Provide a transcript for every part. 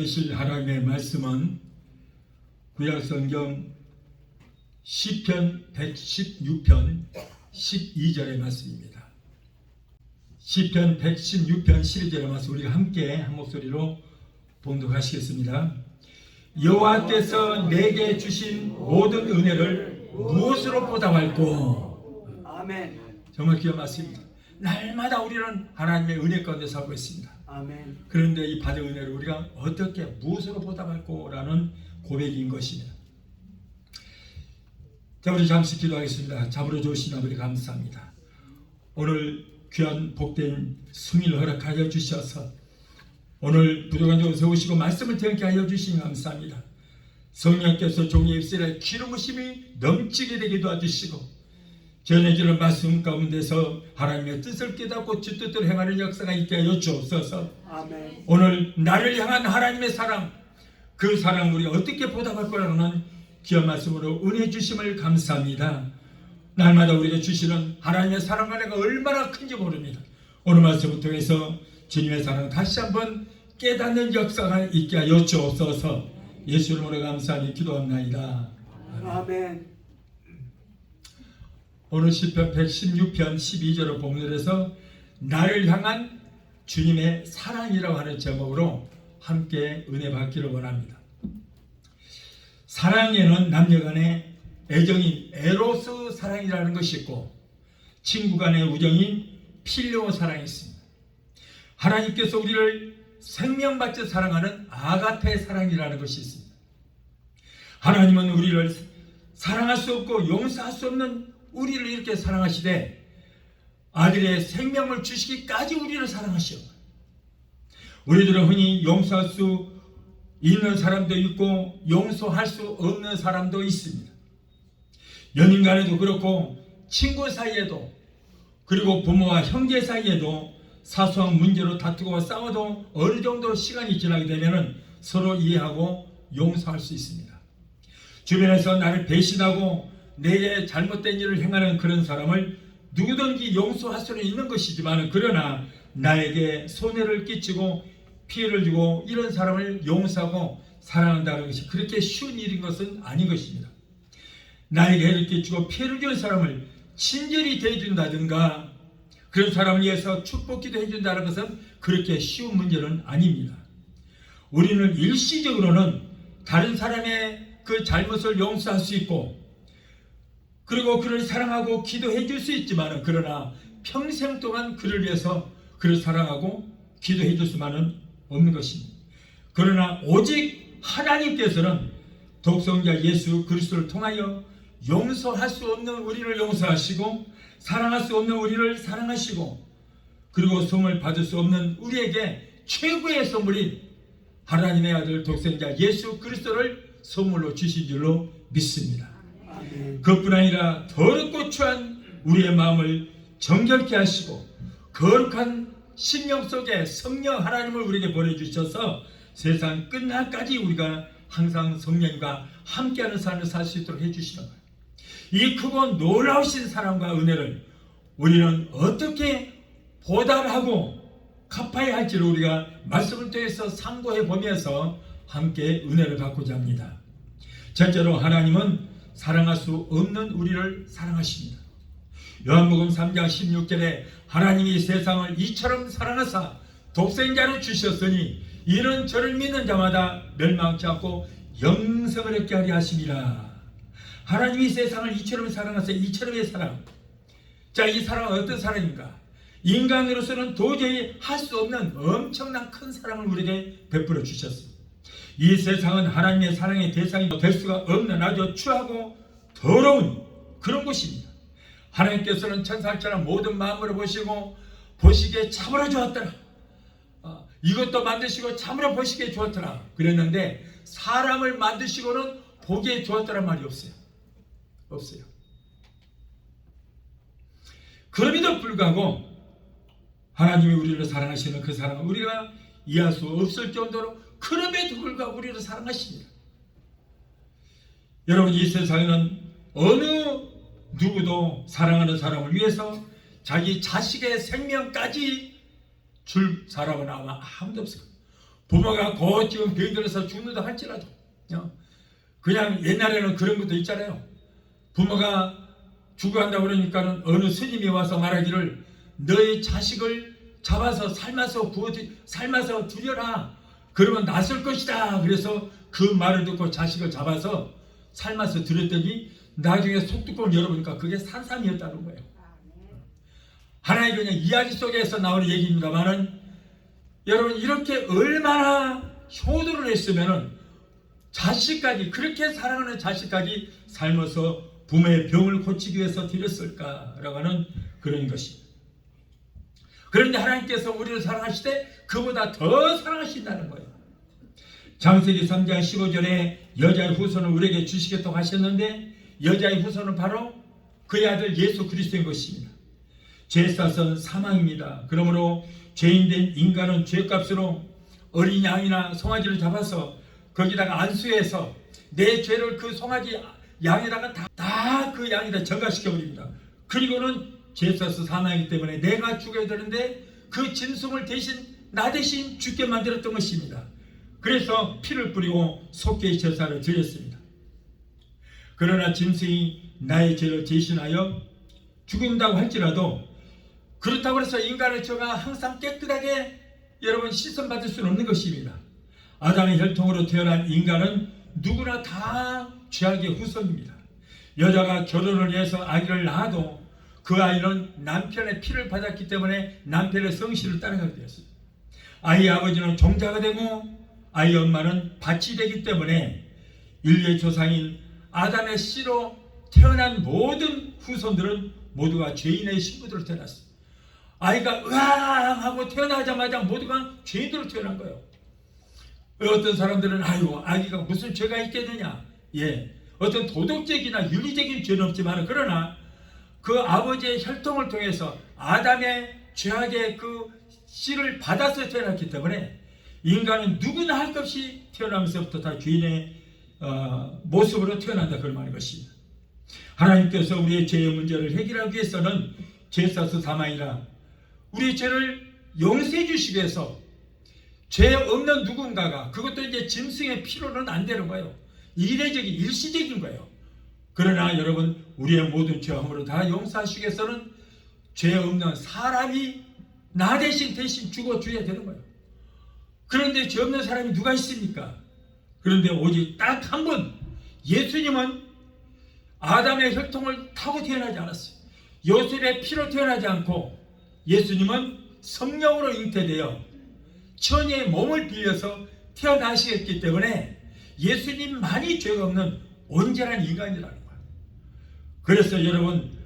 들으실 하나님의 말씀은 구약성경 시편 116편 12절의 말씀입니다. 시편 116편 12절의 말씀 우리가 함께 한 목소리로 봉독하시겠습니다. 여호와께서 내게 주신 모든 은혜를 무엇으로 보답할꼬. 아멘. 정말 귀한 말씀입니다. 날마다 우리는 하나님의 은혜 가운데 살고 있습니다. 아멘. 그런데 이 받은 은혜를 우리가 어떻게 무엇으로 보답할꼬라는 고백인 것입니다. 자, 우리 잠시 기도하겠습니다. 잡으러 주신 아버지 감사합니다. 오늘 귀한 복된 승리를 허락하여 주셔서 오늘 부족한 종을 세우시고 말씀을 듣게 하여 주시니 감사합니다. 성령께서 종의 입술에 기름 부심이 넘치게 되게 도와주시고 전해지는 말씀 가운데서 하나님의 뜻을 깨닫고 주 뜻대로 행하는 역사가 있게 하여 주옵소서. 아멘. 오늘 나를 향한 하나님의 사랑, 그 사랑 우리가 어떻게 보답할 거라는 귀한 말씀으로 은혜 주심을 감사합니다. 날마다 우리가 주시는 하나님의 사랑과 내가 얼마나 큰지 모릅니다. 오늘 말씀을 통해서 주님의 사랑 다시 한번 깨닫는 역사가 있게 하여 주옵소서. 예수 이름으로 감사하니 기도합나이다. 아멘. 오늘 시편 116편 12절을 본문에서 나를 향한 주님의 사랑이라고 하는 제목으로 함께 은혜 받기를 원합니다. 사랑에는 남녀간의 애정인 에로스 사랑이라는 것이 있고 친구 간의 우정인 필요 사랑이 있습니다. 하나님께서 우리를 생명받지 사랑하는 아가페 사랑이라는 것이 있습니다. 하나님은 우리를 사랑할 수 없고 용서할 수 없는 우리를 이렇게 사랑하시되 아들의 생명을 주시기까지 우리를 사랑하시오. 우리들은 흔히 용서할 수 있는 사람도 있고 용서할 수 없는 사람도 있습니다. 연인 간에도 그렇고 친구 사이에도 그리고 부모와 형제 사이에도 사소한 문제로 다투고 싸워도 어느 정도 시간이 지나게 되면 서로 이해하고 용서할 수 있습니다. 주변에서 나를 배신하고 내게 잘못된 일을 행하는 그런 사람을 누구든지 용서할 수는 있는 것이지만 그러나 나에게 손해를 끼치고 피해를 주고 이런 사람을 용서하고 사랑한다는 것이 그렇게 쉬운 일인 것은 아닌 것입니다. 나에게 해를 끼치고 피해를 주는 사람을 친절히 대해준다든가 그런 사람을 위해서 축복기도 해준다는 것은 그렇게 쉬운 문제는 아닙니다. 우리는 일시적으로는 다른 사람의 그 잘못을 용서할 수 있고 그리고 그를 사랑하고 기도해 줄 수 있지만 그러나 평생 동안 그를 위해서 그를 사랑하고 기도해 줄 수만은 없는 것입니다. 그러나 오직 하나님께서는 독생자 예수 그리스도를 통하여 용서할 수 없는 우리를 용서하시고 사랑할 수 없는 우리를 사랑하시고 그리고 선물 받을 수 없는 우리에게 최고의 선물인 하나님의 아들 독생자 예수 그리스도를 선물로 주신 줄로 믿습니다. 그것뿐 아니라 더럽고 추한 우리의 마음을 정결케 하시고 거룩한 심령 속에 성령 하나님을 우리에게 보내주셔서 세상 끝날까지 우리가 항상 성령과 함께하는 삶을 살 수 있도록 해주시는 거예요. 이 크고 놀라우신 사랑과 은혜를 우리는 어떻게 보답하고 갚아야 할지를 우리가 말씀을 통해서 상고해 보면서 함께 은혜를 받고자 합니다. 첫째로 하나님은 사랑할 수 없는 우리를 사랑하십니다. 요한복음 3장 16절에 하나님이 세상을 이처럼 사랑하사 독생자를 주셨으니 이는 저를 믿는 자마다 멸망치 않고 영생을 얻게 하려 하심이라. 하나님이 세상을 이처럼 사랑하사 이처럼의 사랑. 자, 이 사랑은 어떤 사랑인가? 인간으로서는 도저히 할 수 없는 엄청난 큰 사랑을 우리에게 베풀어 주셨습니다. 이 세상은 하나님의 사랑의 대상이 될 수가 없는 아주 추하고 더러운 그런 곳입니다. 하나님께서는 천사처럼 모든 마음으로 보시고 보시기에 참으로 좋았더라. 이것도 만드시고 참으로 보시기에 좋았더라. 그랬는데 사람을 만드시고는 보기에 좋았더란 말이 없어요. 없어요. 그럼에도 불구하고 하나님이 우리를 사랑하시는 그 사랑은 우리가 이해할 수 없을 정도로 그럼에도 불구하고 우리를 사랑하십니다. 여러분, 이 세상에는 어느 누구도 사랑하는 사람을 위해서 자기 자식의 생명까지 줄 사람은 아마 아무도 없을 거예요. 부모가 곧 지금 병들어서 죽는다 할지라도 그냥 옛날에는 그런 것도 있잖아요. 부모가 죽어간다고 그러니까는 어느 스님이 와서 말하기를 너의 자식을 잡아서 삶아서 드려라. 그러면 낫을 것이다. 그래서 그 말을 듣고 자식을 잡아서 삶아서 드렸더니 나중에 속뚜껑을 열어보니까 그게 산삼이었다는 거예요. 하나의 그냥 이야기 속에서 나오는 얘기입니다만은 여러분 이렇게 얼마나 효도를 했으면은 자식까지 그렇게 사랑하는 자식까지 삶아서 부모의 병을 고치기 위해서 드렸을까라고 하는 그런 것입니다. 그런데 하나님께서 우리를 사랑하시되 그보다 더 사랑하신다는 거예요. 창세기 3장 15절에 여자의 후손을 우리에게 주시겠다고 하셨는데 여자의 후손은 바로 그의 아들 예수 그리스도인 것입니다. 죄사선 사망입니다. 그러므로 죄인된 인간은 죄값으로 어린 양이나 송아지를 잡아서 거기다가 안수해서 내 죄를 그 송아지 양에다가 다 그 양에다 전가시켜버립니다. 그리고는 죄사서 사망이기 때문에 내가 죽어야 되는데 그 짐승을 나 대신 죽게 만들었던 것입니다. 그래서 피를 뿌리고 속죄의 제사를 드렸습니다. 그러나 짐승이 나의 죄를 대신하여 죽는다고 할지라도 그렇다고 해서 인간의 죄가 항상 깨끗하게 여러분 씻음받을 수는 없는 것입니다. 아담의 혈통으로 태어난 인간은 누구나 다 죄악의 후손입니다. 여자가 결혼을 해서 아기를 낳아도 그 아이는 남편의 피를 받았기 때문에 남편의 성실을 따라가게 되었습니다. 아이의 아버지는 종자가 되고 아이의 엄마는 밭이 되기 때문에 인류의 조상인 아담의 씨로 태어난 모든 후손들은 모두가 죄인의 신부들로 태어났습니다. 아이가 으앙 하고 태어나자마자 모두가 죄인으로 태어난 거예요. 어떤 사람들은 아기가 무슨 죄가 있겠느냐. 어떤 도덕적이나 윤리적인 죄는 없지만 그러나 그 아버지의 혈통을 통해서 아담의 죄악의 그 씨를 받아서 태어났기 때문에 인간은 누구나 할 것 없이 태어나면서부터 다 죄인의 모습으로 태어난다 그런 말인 것입니다. 하나님께서 우리의 죄의 문제를 해결하기 위해서는 죄사서 사망이라 우리의 죄를 용서해 주시기 위해서 죄 없는 누군가가 그것도 이제 짐승의 피로는 안 되는 거예요. 이례적인 일시적인 거예요. 그러나 여러분 우리의 모든 죄함으로 다 용서하시기 위해서는 죄 없는 사람이 나 대신 죽어줘야 되는 거예요. 그런데 죄 없는 사람이 누가 있습니까? 그런데 오직 딱 한 분, 예수님은 아담의 혈통을 타고 태어나지 않았어요. 요셉의 피로 태어나지 않고 예수님은 성령으로 잉태되어 처녀의 몸을 빌려서 태어나시겠기 때문에 예수님만이 죄가 없는 온전한 인간이라는 거예요. 그래서 여러분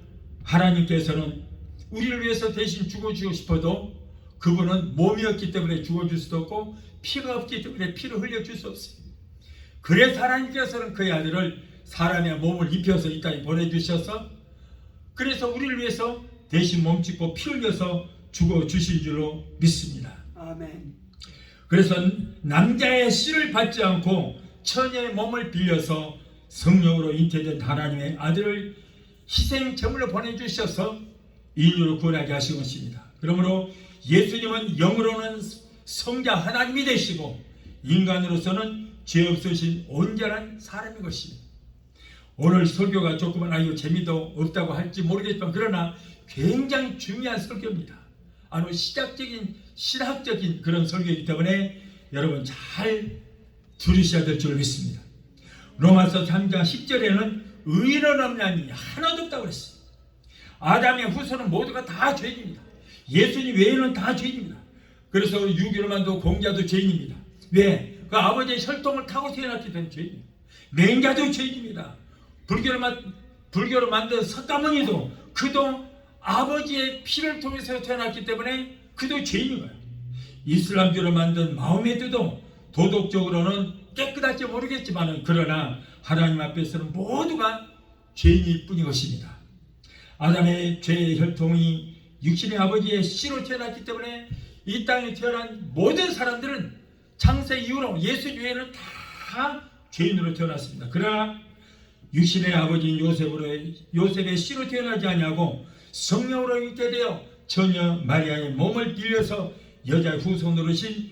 하나님께서는 우리를 위해서 대신 죽어주고 싶어도 그분은 몸이었기 때문에 죽어줄 수도 없고 피가 없기 때문에 피를 흘려줄 수 없어요. 그래서 하나님께서는 그의 아들을 사람의 몸을 입혀서 이 땅에 보내주셔서 그래서 우리를 위해서 대신 몸짓고 피 흘려서 죽어주신 줄로 믿습니다. 아멘. 그래서 남자의 씨를 받지 않고 처녀의 몸을 빌려서 성령으로 잉태된 하나님의 아들을 희생 제물로 보내주셔서 인류를 구원하게 하신 것입니다. 그러므로 예수님은 영으로는 성자 하나님이 되시고 인간으로서는 죄 없으신 온전한 사람인 것입니다. 오늘 설교가 조금은 재미도 없다고 할지 모르겠지만 그러나 굉장히 중요한 설교입니다. 아주 시작적인 신학적인 그런 설교이기 때문에 여러분 잘 들으셔야 될 줄 믿습니다. 로마서 3장 10절에는 의인은 없나니 하나도 없다고 그랬어요. 아담의 후손은 모두가 다 죄인입니다. 예수님 외에는 다 죄인입니다. 그래서 유교로만도 공자도 죄인입니다. 왜? 그 아버지의 혈통을 타고 태어났기 때문에 죄인입니다. 맹자도 죄인입니다. 불교로 만든 석가모니도 그도 아버지의 피를 통해서 태어났기 때문에 그도 죄인인 거예요. 이슬람교로 만든 마호메드도 도덕적으로는 깨끗할지 모르겠지만 그러나 하나님 앞에서는 모두가 죄인일 뿐인 것입니다. 아담의 죄의 혈통이 육신의 아버지의 씨로 태어났기 때문에 이 땅에 태어난 모든 사람들은 창세 이후로 예수 외에는 다 죄인으로 태어났습니다. 그러나 육신의 아버지인 요셉의 씨로 태어나지 아니하고 성령으로 잉태되어 처녀 마리아의 몸을 빌려서 여자의 후손으로신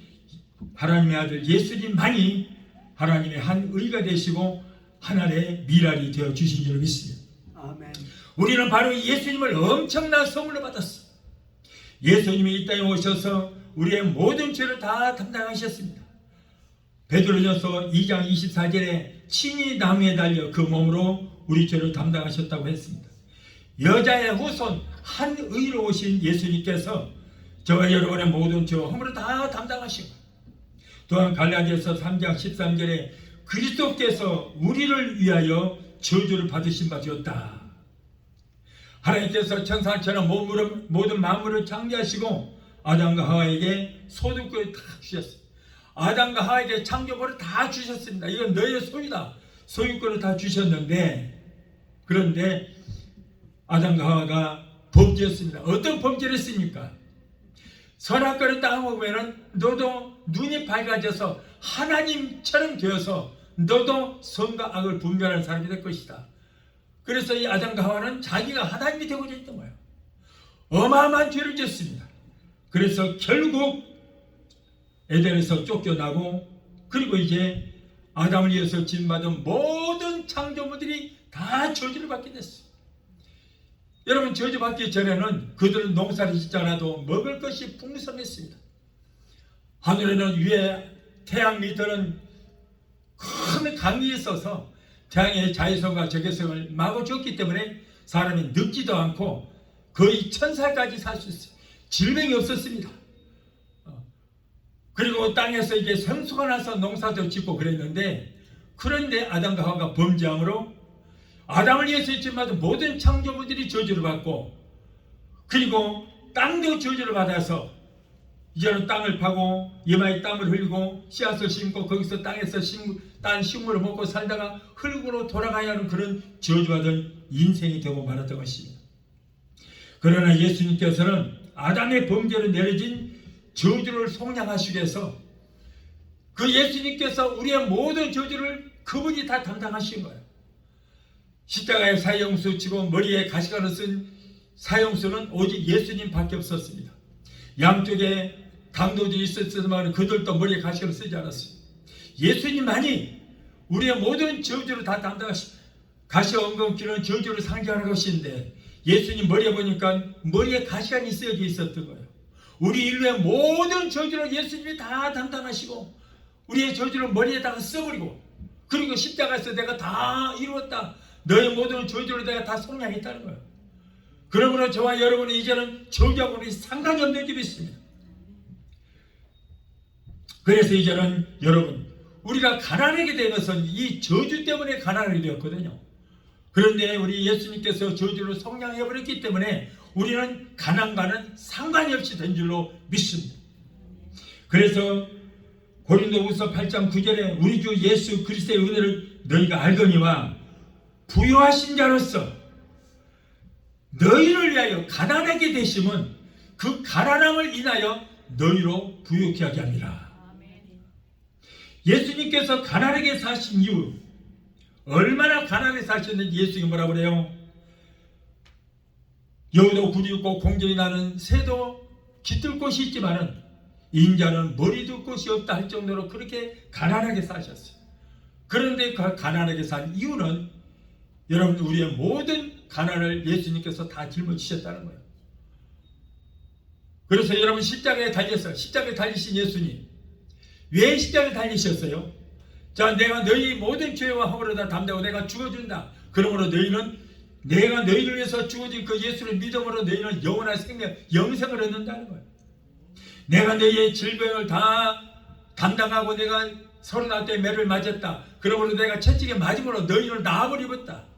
하나님의 아들 예수님만이 하나님의 한 의가 되시고 하나님의 미랄이 되어 주신 줄 믿습니다. 아멘. 우리는 바로 예수님을 엄청난 선물로 받았어. 예수님이 이 땅에 오셔서 우리의 모든 죄를 다 담당하셨습니다. 베드로전서 2장 24절에 친히 나무에 달려 그 몸으로 우리 죄를 담당하셨다고 했습니다. 여자의 후손 한 의로 오신 예수님께서 저와 여러분의 모든 죄와 허물을 다 담당하시고, 또한 갈라디아서 3장 13절에 그리스도께서 우리를 위하여 저주를 받으신 바 되었다. 하나님께서 천사처럼 모든 만물을 창조하시고 아담과 하와에게 소득권을 다 주셨어요. 아담과 하와에게 창조권을 다 주셨습니다. 이건 너희의 소유다. 소유권을 다 주셨는데, 그런데 아담과 하와가 범죄했습니다. 어떤 범죄를 했습니까? 선악과를 따 먹으면 너도 눈이 밝아져서 하나님처럼 되어서 너도 선과 악을 분별하는 사람이 될 것이다. 그래서 이 아담과 하와는 자기가 하나님이 되고자 했던 거예요. 어마어마한 죄를 지었습니다. 그래서 결국 에덴에서 쫓겨나고, 그리고 이제 아담을 위해서 짓받은 모든 창조물들이 다 저주를 받게 됐어요. 여러분, 저주받기 전에는 그들은 농사를 짓지 않아도 먹을 것이 풍성했습니다. 하늘에는 위에 태양 밑에는 큰 강이 있어서 태양의 자외선과 적외선을 막아줬기 때문에 사람이 늙지도 않고 거의 1000살까지 살 수 있어요. 질병이 없었습니다. 그리고 땅에서 이제 생수가 나서 농사도 짓고 그랬는데, 그런데 아담과 하와가 범죄함으로 아담을 위해서 했지만 모든 창조물들이 저주를 받고, 그리고 땅도 저주를 받아서 이제는 땅을 파고 이마에 땀을 흘리고 씨앗을 심고 거기서 땅에서 딴 식물을 먹고 살다가 흙으로 돌아가야 하는 그런 저주받은 인생이 되고 말았던 것입니다. 그러나 예수님께서는 아담의 범죄로 내려진 저주를 속량하시기 위해서 그 예수님께서 우리의 모든 저주를 그분이 다 담당하신 거예요. 십자가에 사형수 치고 머리에 가시관을 쓴 사형수는 오직 예수님밖에 없었습니다. 양쪽에 강도들이 있었지만 그들도 머리에 가시관을 쓰지 않았어요. 예수님만이 우리의 모든 저주를 다 담당하시고, 가시와 엉겅퀴는 저주를 상징하는 것인데 예수님 머리에 보니까 머리에 가시관이 있어져 있었던 거예요. 우리 인류의 모든 저주를 예수님이 다 담당하시고 우리의 저주를 머리에다가 써버리고, 그리고 십자가에서 내가 다 이루었다, 너의 모든 저주를 내가 다 속량했다는 거예요. 그러므로 저와 여러분이 이제는 저주하고는 상관이 없는 게 있습니다. 그래서 이제는 여러분, 우리가 가난하게 된 것은 이 저주 때문에 가난하게 되었거든요. 그런데 우리 예수님께서 저주를 속량해버렸기 때문에 우리는 가난과는 상관이 없이 된 줄로 믿습니다. 그래서 고린도후서 8장 9절에 우리 주 예수 그리스도의 은혜를 너희가 알거니와 부요하신 자로서 너희를 위하여 가난하게 되심은 그 가난함을 인하여 너희로 부요케 하게 합니다. 예수님께서 가난하게 사신 이유, 얼마나 가난하게 사셨는지 예수님이 뭐라고 그래요? 여우도 굴이 있고 공중이 나는 새도 깃들 곳이 있지만은 인자는 머리 둘 곳이 없다 할 정도로 그렇게 가난하게 사셨어요. 그런데 그 가난하게 산 이유는 여러분, 우리의 모든 가난을 예수님께서 다 짊어지셨다는 거예요. 그래서 여러분, 십자가에 달리신 예수님, 왜 십자가에 달리셨어요? 자, 내가 너희 모든 죄와 허물을 다 담당하고 내가 죽어준다. 그러므로 너희는 내가 너희를 위해서 죽어진 그 예수를 믿음으로 너희는 영원한 생명, 영생을 얻는다는 거예요. 내가 너희의 질병을 다 담당하고 내가 39대 매를 맞았다. 그러므로 내가 채찍에 맞음으로 너희를 나음을 입었다.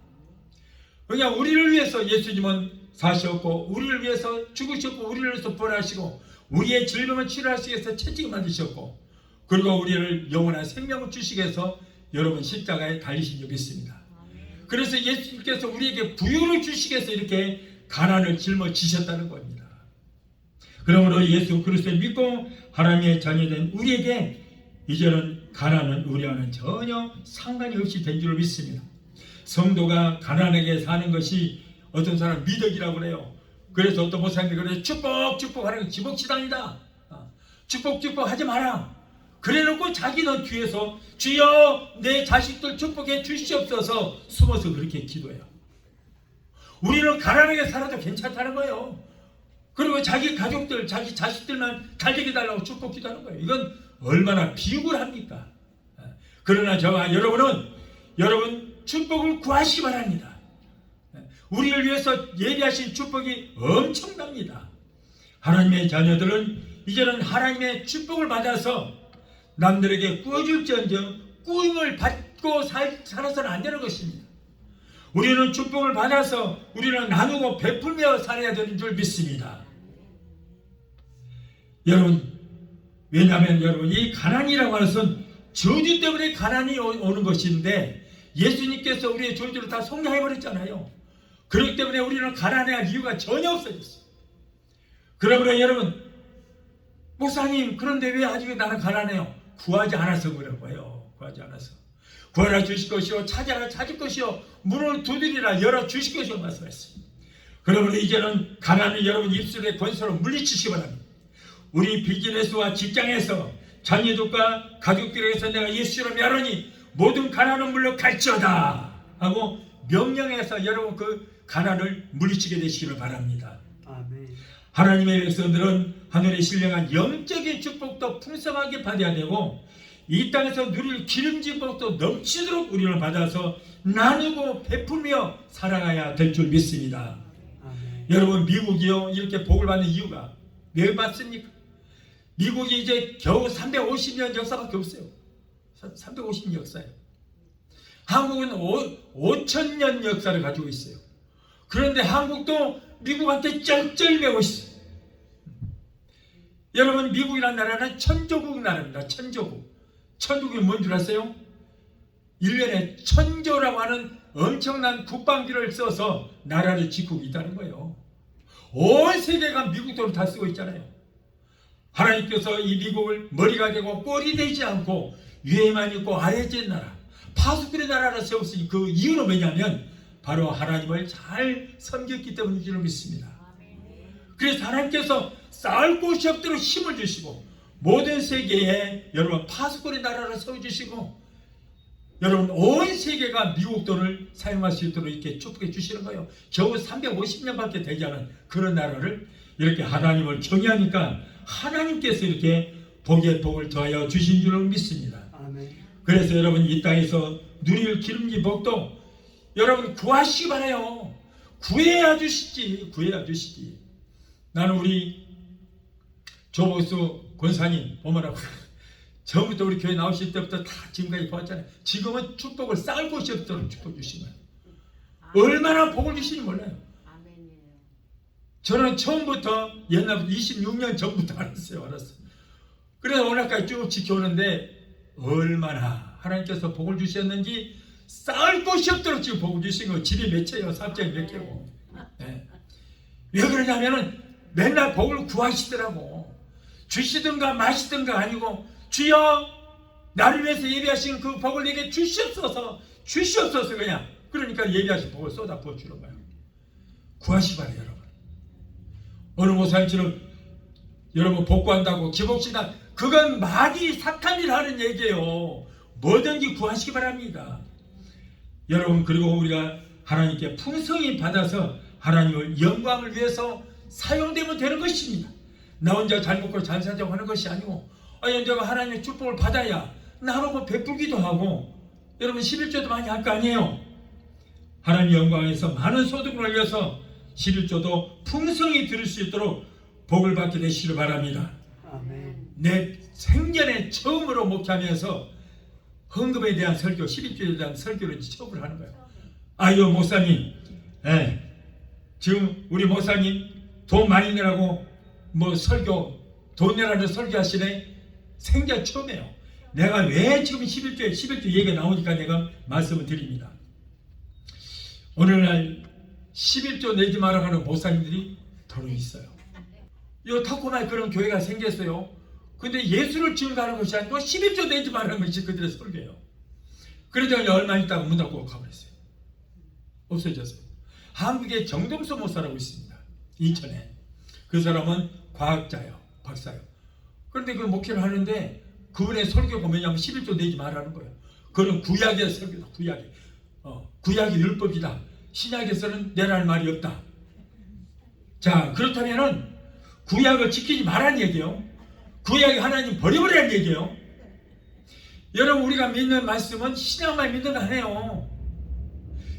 그러니까 우리를 위해서 예수님은 사셨고, 우리를 위해서 죽으셨고, 우리를 위해서 부활하시고, 우리의 질병을 치료하시기 위해서 채찍을 맞으셨고, 그리고 우리를 영원한 생명을 주시기 위해서 여러분 십자가에 달리신 적이 있습니다. 그래서 예수님께서 우리에게 부유를 주시기 위해서 이렇게 가난을 짊어지셨다는 겁니다. 그러므로 예수 그리스도를 믿고 하나님의 자녀된 우리에게 이제는 가난은 우리와는 전혀 상관이 없이 된 줄 믿습니다. 성도가 가난하게 사는 것이 어떤 사람 미덕이라고 그래요. 그래서 어떤 목사님이 그래요. 축복하는 건 지복시당이다. 축복 하지 마라. 그래놓고 자기는 뒤에서 주여 내 자식들 축복해 주시옵소서 숨어서 그렇게 기도해요. 우리는 가난하게 살아도 괜찮다는 거예요. 그리고 자기 가족들, 자기 자식들만 잘 되게 달라고 축복 기도하는 거예요. 이건 얼마나 비육을 합니까? 그러나 저와 여러분은 여러분 축복을 구하시기 바랍니다. 우리를 위해서 예비하신 축복이 엄청납니다. 하나님의 자녀들은 이제는 하나님의 축복을 받아서 남들에게 꾸어줄지언정 꾸임을 받고 살아서는 안 되는 것입니다. 우리는 축복을 받아서 우리는 나누고 베풀며 살아야 되는 줄 믿습니다. 여러분, 왜냐하면 여러분 이 가난이라고 하는 것은 저주 때문에 가난이 오는 것인데 예수님께서 우리의 저주를 다 속량해버렸잖아요. 그렇기 때문에 우리는 가난해할 이유가 전혀 없어졌어요. 그러므로 여러분, 목사님 그런데 왜 아직 나는 가난해요? 구하지 않아서 그런 거예요. 구하지 않아서. 구하라 주실 것이요 찾아라 찾을 것이요 문을 두드리라 열어 주실 것이요 말씀하셨습니다. 그러므로 이제는 가난을 여러분 입술의 권세로 물리치시기 바랍니다. 우리 비즈니스와 직장에서 자녀들과 가족들에게서 내가 예수로 멸하니 모든 가난은 물러갈지어다 하고 명령해서 여러분 그 가난을 물리치게 되시기를 바랍니다. 아멘. 하나님의 백성들은 하늘에 신령한 영적인 축복도 풍성하게 받아야 되고 이 땅에서 누릴 기름진 복도 넘치도록 우리를 받아서 나누고 베풀며 살아가야 될 줄 믿습니다. 아멘. 여러분 미국이요 이렇게 복을 받는 이유가 왜 받습니까? 미국이 이제 겨우 350년 역사밖에 없어요. 350년 역사예요. 한국은 5,000년 역사를 가지고 있어요. 그런데 한국도 미국한테 쩔쩔매고 있어요. 여러분 미국이라는 나라는 천조국 나라입니다. 천조국. 천조국이 뭔 줄 아세요? 1년에 1,000조라고 하는 엄청난 국방비를 써서 나라를 지키고 있다는 거예요. 온 세계가 미국 돈을 다 쓰고 있잖아요. 하나님께서 이 미국을 머리가 되고 꼴이 되지 않고 위에만 있고 아래에 찐 나라 파수꾼의 나라를 세웠으니 그 이유는 뭐냐면 바로 하나님을 잘 섬겼기 때문인 줄 믿습니다. 그래서 하나님께서 쌓을 곳이 없도록 힘을 주시고 모든 세계에 여러분 파수꾼의 나라를 세워주시고 여러분 온 세계가 미국 돈을 사용할 수 있도록 이렇게 축복해 주시는 거예요. 겨우 350년밖에 되지 않은 그런 나라를 이렇게 하나님을 경외하니까 하나님께서 이렇게 복에 복을 더하여 주신 줄을 믿습니다. 아멘. 그래서 여러분 이 땅에서 누릴 기름진 복도 여러분 구하시기 바라요. 구해야 주시지. 구해야 주시지. 나는 우리 조복수 권사님 보면하고 처음부터 우리 교회 나오실 때부터 다 지금까지 보았잖아요. 지금은 축복을 쌓을 곳이 없도록 축복 주시는 거예요. 얼마나 복을 주시는지 몰라요. 저는 처음부터 옛날부터 26년 전부터 알았어요. 그래서 오늘까지 쭉 지켜오는데 얼마나 하나님께서 복을 주셨는지 쌓을 곳이 없도록 지금 복을 주신 거예요. 집이 몇 채요? 삽장이 몇 개고. 네. 왜 그러냐면은 맨날 복을 구하시더라고. 주시든가 마시든가 아니고 주여 나를 위해서 예비하신 그 복을 내게 주시옵소서 주시옵소서 그냥 그러니까 예비하신 복을 쏟아 부어주는 거예요. 구하시 바래요 여러분. 어느 목사님처럼 여러분 복구한다고 기복신다 그건 마귀 사탄이 하는 얘기예요. 뭐든지 구하시기 바랍니다. 여러분 그리고 우리가 하나님께 풍성히 받아서 하나님을 영광을 위해서 사용되면 되는 것입니다. 나 혼자 잘 먹고 잘 살자고 하는 것이 아니고 내가 하나님의 축복을 받아야 나누고 베풀기도 하고 여러분 11조도 많이 할 거 아니에요. 하나님의 영광에서 많은 소득을 올려서 11조도 풍성히 들을 수 있도록 복을 받게 되시기를 바랍니다. 아멘. 내 생전에 처음으로 목회하면서 헌금에 대한 설교 11조에 대한 설교를 처음으로 하는 거예요. 아유 목사님 지금 우리 목사님 돈 많이 내라고 뭐 설교 돈 내라는 설교 하시네. 생전 처음이에요. 내가 왜 지금 11조 얘기가 나오니까 내가 말씀을 드립니다. 오늘날 11조 내지 마라 하는 목사님들이 더러 있어요. 이 타코마에 그런 교회가 생겼어요. 근데 예수를 증거하는 것이 아니고 11조 내지 마라는 것이 그들의 설교예요. 그러더니 얼마 있다가 문 닫고 가버렸어요. 없어졌어요. 한국에 정동서 목사라고 있습니다. 인천에. 그 사람은 과학자예요. 박사예요. 그런데 그 목회를 하는데 그분의 설교가 뭐냐면 11조 내지 말라는 거예요. 그건 구약의 설교다. 구약의 율법이다. 신약에서는 내라는 말이 없다. 자, 그렇다면은 구약을 지키지 말라는 얘기예요. 구약이 하나님 버려버리라는 얘기예요. 여러분, 우리가 믿는 말씀은 신약만 믿는 거 아니에요.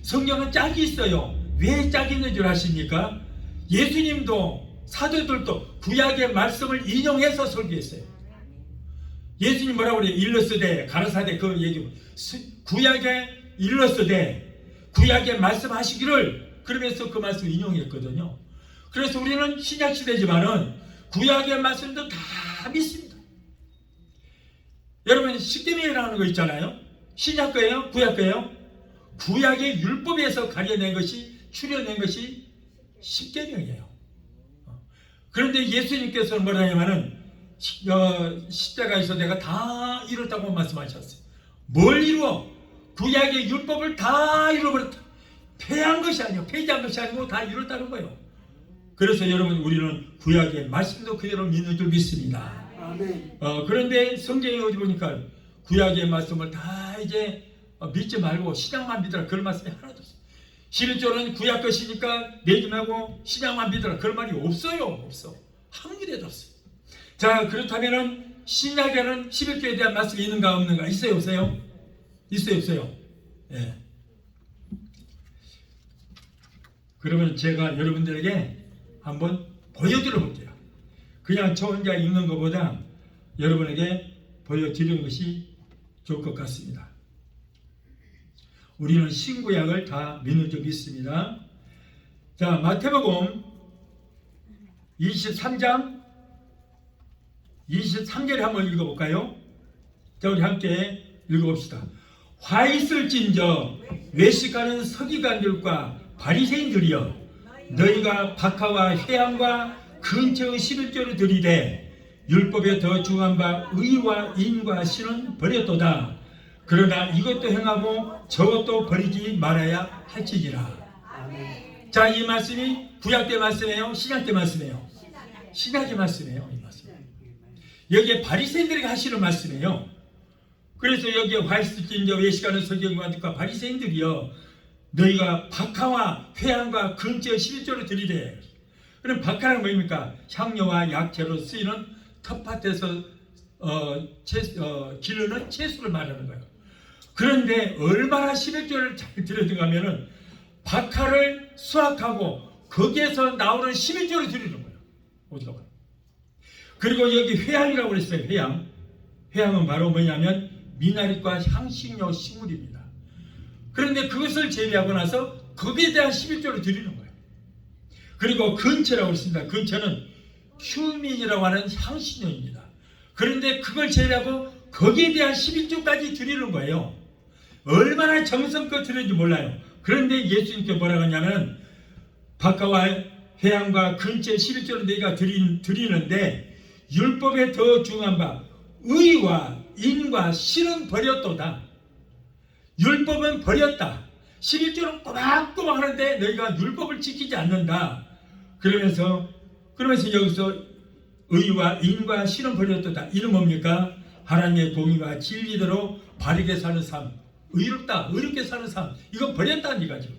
성경은 짝이 있어요. 왜 짝이 있는 줄 아십니까? 예수님도 사도들도 구약의 말씀을 인용해서 설교했어요. 예수님 뭐라고 그래요? 일러스되 가라사대 그 얘기. 구약에 일러스되 구약에 말씀하시기를 그러면서 그 말씀을 인용했거든요. 그래서 우리는 신약 시대지만은 구약의 말씀도 다 믿습니다. 여러분 십계명이라는 거 있잖아요. 신약 거예요? 구약 거예요? 구약의 율법에서 가려낸 것이 추려낸 것이 십계명이에요. 그런데 예수님께서는 뭐라 하냐면은 십자가에서 내가 다 이뤘다고 말씀하셨어요. 뭘 이루어? 구약의 율법을 다 이루어버렸다. 폐한 것이 아니고 폐지한 것이 아니고 다 이뤘다는 거예요. 그래서 여러분 우리는 구약의 말씀도 그대로 믿는 줄 믿습니다. 아멘. 그런데 성경에 어디 보니까 구약의 말씀을 다 이제 믿지 말고 신약만 믿으라 그런 말씀이 하나도 없어요. 11조는 구약 것이니까 내지 말고 신약만 믿으라 그런 말이 없어요. 없어. 한 군데도 없어요. 자, 그렇다면은 신약에는 11조에 대한 말씀이 있는가 없는가? 있어요 없어요? 있어요 없어요? 예. 그러면 제가 여러분들에게 한번 보여드려 볼게요. 그냥 저 혼자 읽는 것보다 여러분에게 보여드리는 것이 좋을 것 같습니다. 우리는 신구약을 다 믿는 줄 믿습니다. 자, 마태복음 23장 23절에 한번 읽어볼까요? 자, 우리 함께 읽어봅시다. 화 있을진저 외식하는 서기관들과 바리새인들이여, 너희가 박하와 회향과 근처의 11조를 들이되 율법에 더 중한 바 의와 인과 신은 버렸도다. 그러나 이것도 행하고 저것도 버리지 말아야 할지니라. 아멘. 자, 이 말씀이 구약 때 말씀이에요? 신약 때 말씀이에요? 신약의 말씀이에요. 이 말씀. 여기에 바리새인들에게 하시는 말씀이에요. 그래서 여기에 화이스진저 외식하는 서기관들과 바리새인들이여, 너희가 박하와 회향과 근처의 11조를 들이래. 그럼 박하는 뭐입니까? 향료와 약재로 쓰이는 텃밭에서 기르는 채소를 말하는 거예요. 그런데 얼마나 11조를 잘 들여든가 하면은 박하를 수확하고 거기에서 나오는 11조를 드리는 거예요. 어디가 봐요. 그리고 여기 회향이라고 그랬어요. 회향. 회향은 바로 뭐냐면 미나리과 향신료 식물입니다. 그런데 그것을 제외하고 나서 거기에 대한 11조를 드리는 거예요. 그리고 근처라고 했습니다. 근처는 휴민이라고 하는 향신료입니다. 그런데 그걸 제외하고 거기에 대한 11조까지 드리는 거예요. 얼마나 정성껏 드리는지 몰라요. 그런데 예수님께 뭐라고 하냐면 박하와 회향과 근처의 11조를 내가 드리는데 율법에 더 중한 바 의와 인과 신은 버렸도다. 율법은 버렸다. 11조는 꼬박꼬박 하는데 너희가 율법을 지키지 않는다. 그러면서 여기서 의와 인과 신은 버렸도다. 이는 뭡니까? 하나님의 공의와 진리대로 바르게 사는 삶, 의롭다, 의롭게 사는 삶, 이거 버렸다는 얘기죠.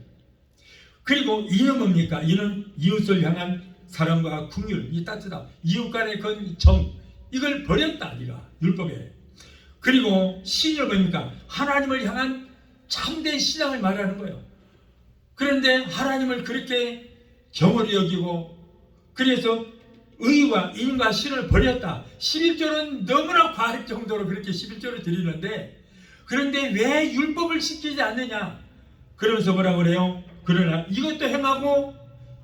그리고 이는 뭡니까? 이는 이웃을 향한 사랑과 긍휼, 이 따뜻함, 이웃 간의 그 정, 이걸 버렸다, 네가 율법에. 그리고 신이 뭡니까? 하나님을 향한 참된 신앙을 말하는 거예요. 그런데 하나님을 그렇게 경홀히 여기고, 그래서 의와 인과 신을 버렸다. 11조는 너무나 과할 정도로 그렇게 11조를 드리는데, 그런데 왜 율법을 지키지 않느냐? 그러면서 뭐라고 그래요? 그러나 이것도 행하고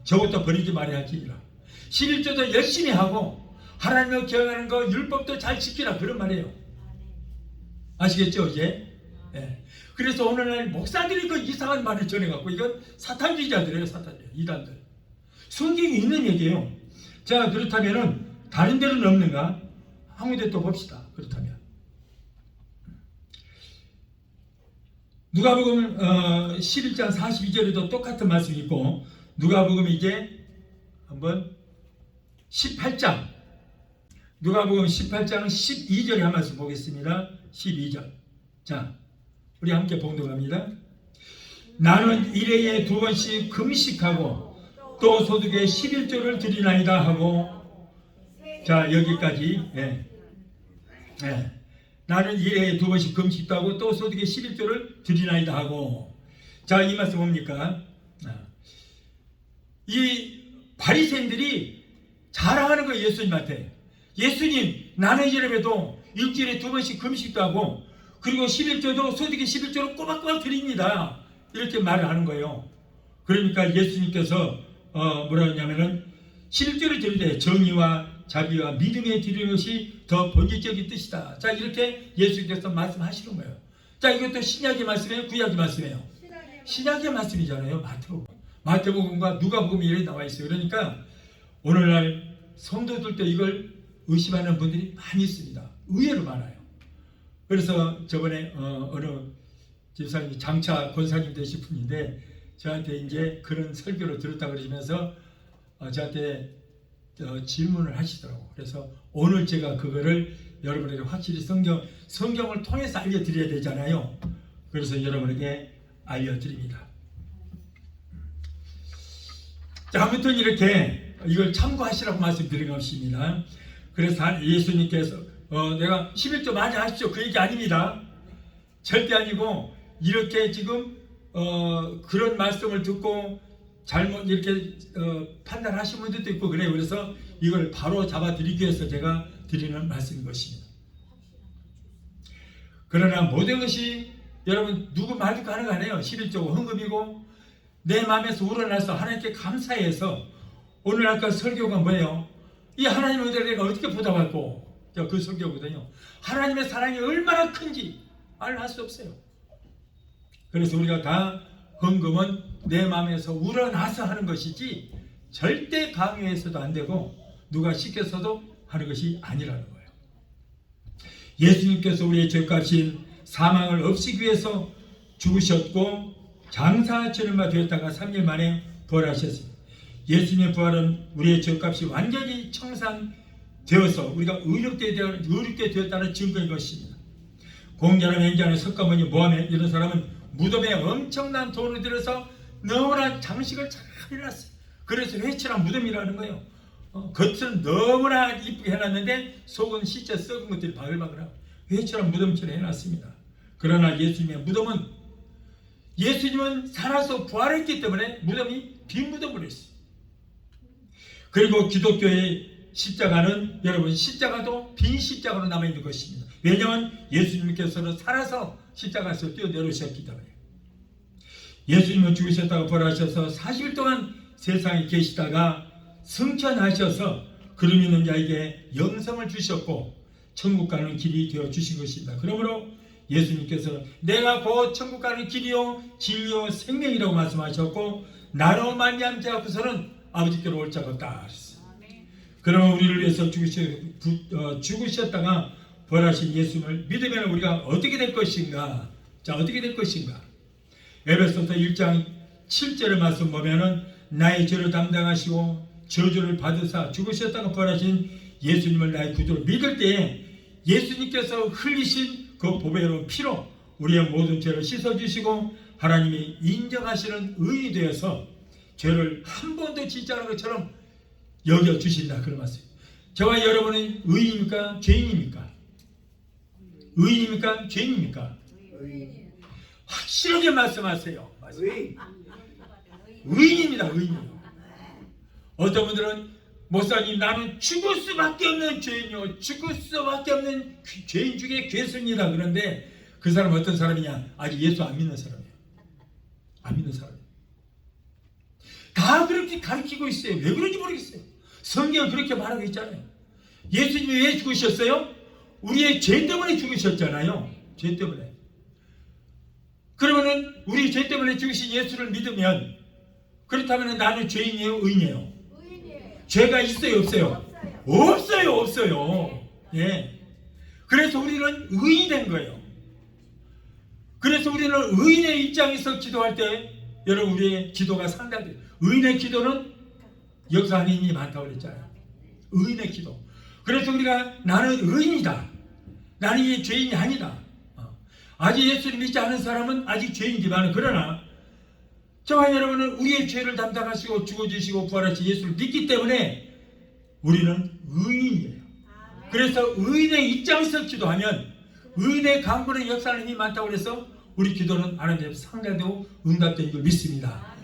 저것도 버리지 말아야 할지니라. 11조도 열심히 하고 하나님을 기억하는 거 율법도 잘 지키라, 그런 말이에요. 아시겠죠 이제? 네. 그래서 오늘날 목사들이 그 이상한 말을 전해갖고 이건 사탄주의자들이에요. 사탄주의 이단들. 성경이 있는 얘기예요. 자, 그렇다면은 다른 데는 없는가? 한 군데 또 봅시다. 그렇다면 누가복음 11장 42절에도 똑같은 말씀이 있고, 누가복음 이제 한번 18장 누가복음 18장 12절에 한 말씀 보겠습니다. 12절. 자, 우리 함께 봉독합니다. 나는 일해에 2번씩 금식하고 또 소득의 11조를 드리나이다 하고, 자, 여기까지. 나는 일해에 2번씩 금식도 하고 또 소득의 11조를 드리나이다 하고. 자, 이 말씀 뭡니까? 이 바리새인들이 자랑하는 거예요. 예수님한테. 예수님, 나는 이래봬도 일주일에 2번씩 금식도 하고 그리고 11조도 소득의 11조를 꼬박꼬박 드립니다. 이렇게 말을 하는 거예요. 그러니까 예수님께서 뭐라 하냐면은 11조를 드릴 때 정의와 자비와 믿음에 드리는 것이 더 본질적인 뜻이다. 자, 이렇게 예수님께서 말씀하시는 거예요. 자, 이것도 신약의 말씀이에요? 구약의 말씀이에요? 신약의 말씀이잖아요. 마태복음과 누가복음이 이렇게 나와 있어요. 그러니까 오늘날 성도들도 이걸 의심하는 분들이 많이 있습니다. 의외로 많아요. 그래서 저번에 어느 집사님이 장차 권사님 되실 분인데 저한테 이제 그런 설교를 들었다 그러시면서 저한테 질문을 하시더라고요. 그래서 오늘 제가 그거를 여러분에게 확실히 성경을 통해서 알려드려야 되잖아요. 그래서 여러분에게 알려드립니다. 자, 아무튼 이렇게 이걸 참고하시라고 말씀드린 것입니다. 그래서 예수님께서 내가 11조 많이 하십시오, 그 얘기 아닙니다. 절대 아니고 이렇게 지금 그런 말씀을 듣고 잘못 이렇게 판단하신 분들도 있고 그래요. 그래서 이걸 바로 잡아 드리기 위해서 제가 드리는 말씀인 것입니다. 그러나 모든 것이 여러분 누구 말 듣고 하는 거 아니에요. 11조고 헌금이고 내 마음에서 우러나서 하나님께 감사해서 오늘 아까 설교가 뭐예요? 이 하나님의 은혜를 내가 어떻게 보답할고, 그 설교거든요. 하나님의 사랑이 얼마나 큰지 알 수 없어요. 그래서 우리가 다 헌금은 내 마음에서 우러나서 하는 것이지 절대 강요해서도 안 되고 누가 시켜서도 하는 것이 아니라는 거예요. 예수님께서 우리의 죄값인 사망을 없애기 위해서 죽으셨고 장사치는바 되었다가 3일 만에 부활하셨습니다. 예수님의 부활은 우리의 죄값이 완전히 청산되어서 우리가 의롭게 되었다는 증거인 것입니다. 공자나 맹자나 석가모니 모하메 이런 사람은 무덤에 엄청난 돈을 들여서 너무나 장식을 잘 해놨어요. 그래서 회칠한 무덤이라는 거예요. 겉은 너무나 이쁘게 해놨는데 속은 시체 썩은 것들이 바글바글하고 회칠한 무덤처럼 해놨습니다. 그러나 예수님은 살아서 부활했기 때문에 무덤이 빈 무덤으로 있어요. 그리고 기독교의 십자가는 여러분 십자가도 빈 십자가로 남아있는 것입니다. 왜냐하면 예수님께서는 살아서 십자가에서 뛰어내려오셨기 때문에. 예수님은 죽으셨다가 부활하셔서 40일 동안 세상에 계시다가 승천하셔서 그름 있는 자에게 영생을 주셨고 천국 가는 길이 되어 주신 것입니다. 그러므로 예수님께서는 내가 곧 천국 가는 길이요 진리요 생명이라고 말씀하셨고 나로 말미암지 않고서는 아버지께로 올 자가 없다. 그러면 우리를 위해서 죽으셨다가 부활하신 예수님을 믿으면 우리가 어떻게 될 것인가? 자, 어떻게 될 것인가? 에베소서 1장 7절의 말씀 보면은 나의 죄를 담당하시고 저주를 받으사 죽으셨다가 부활하신 예수님을 나의 구주로 믿을 때에 예수님께서 흘리신 그 보배로운 피로 우리의 모든 죄를 씻어주시고 하나님이 인정하시는 의인이 되어서 죄를 한 번도 짓지 않은 것처럼 여겨주신다. 그런 말씀. 저와 여러분은 의인입니까? 죄인입니까? 의인입니까? 죄인입니까? 확실하게 말씀하세요. 의인입니다. 의인이요. 어떤 분들은 목사님 나는 죽을 수밖에 없는 죄인이요. 죽을 수밖에 없는 죄인 중에 괴수입니다. 그런데 그 사람은 어떤 사람이냐? 아직 예수 안 믿는 사람이에요. 안 믿는 사람이에요. 다 그렇게 가르치고 있어요. 왜 그런지 모르겠어요. 성경은 그렇게 말하고 있잖아요. 예수님이 왜 죽으셨어요? 우리의 죄 때문에 죽으셨잖아요. 죄 때문에. 그러면은 우리 죄 때문에 죽으신 예수를 믿으면 그렇다면 나는 죄인이에요? 의인이에요? 죄가 있어요? 없어요? 없어요. 예. 그래서 우리는 의인이 된 거예요. 그래서 우리는 의인의 입장에서 기도할 때 여러분 우리의 기도가 상당해요. 의인의 기도는 역사하는 힘이 많다고 그랬잖아요. 의인의 기도. 그래서 우리가 나는 의인이다, 나는 이 죄인이 아니다. 아직 예수를 믿지 않은 사람은 아직 죄인이지만, 그러나 저와 여러분은 우리의 죄를 담당하시고 죽어주시고 부활하신 예수를 믿기 때문에 우리는 의인이에요. 그래서 의인의 입장에서 기도하면 의인의 강구의 역사하는 힘이 많다고 해서 우리 기도는 하나님 앞에 상달되고 응답되는 걸 믿습니다.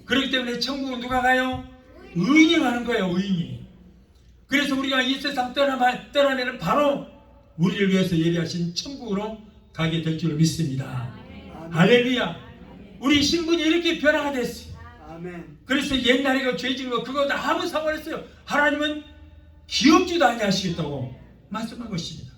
그렇기 때문에 천국은 누가 가요? 의인이 가는 거예요. 의인이. 그래서 우리가 이 세상 떠나면 바로 우리를 위해서 예비하신 천국으로 가게 될 줄 믿습니다. 할렐루야. 우리 신분이 이렇게 변화가 됐어요. 그래서 옛날에 그 죄 지은 거 그거 아무 상관없어요. 하나님은 기억지도 아니하시겠다고 말씀한 것입니다.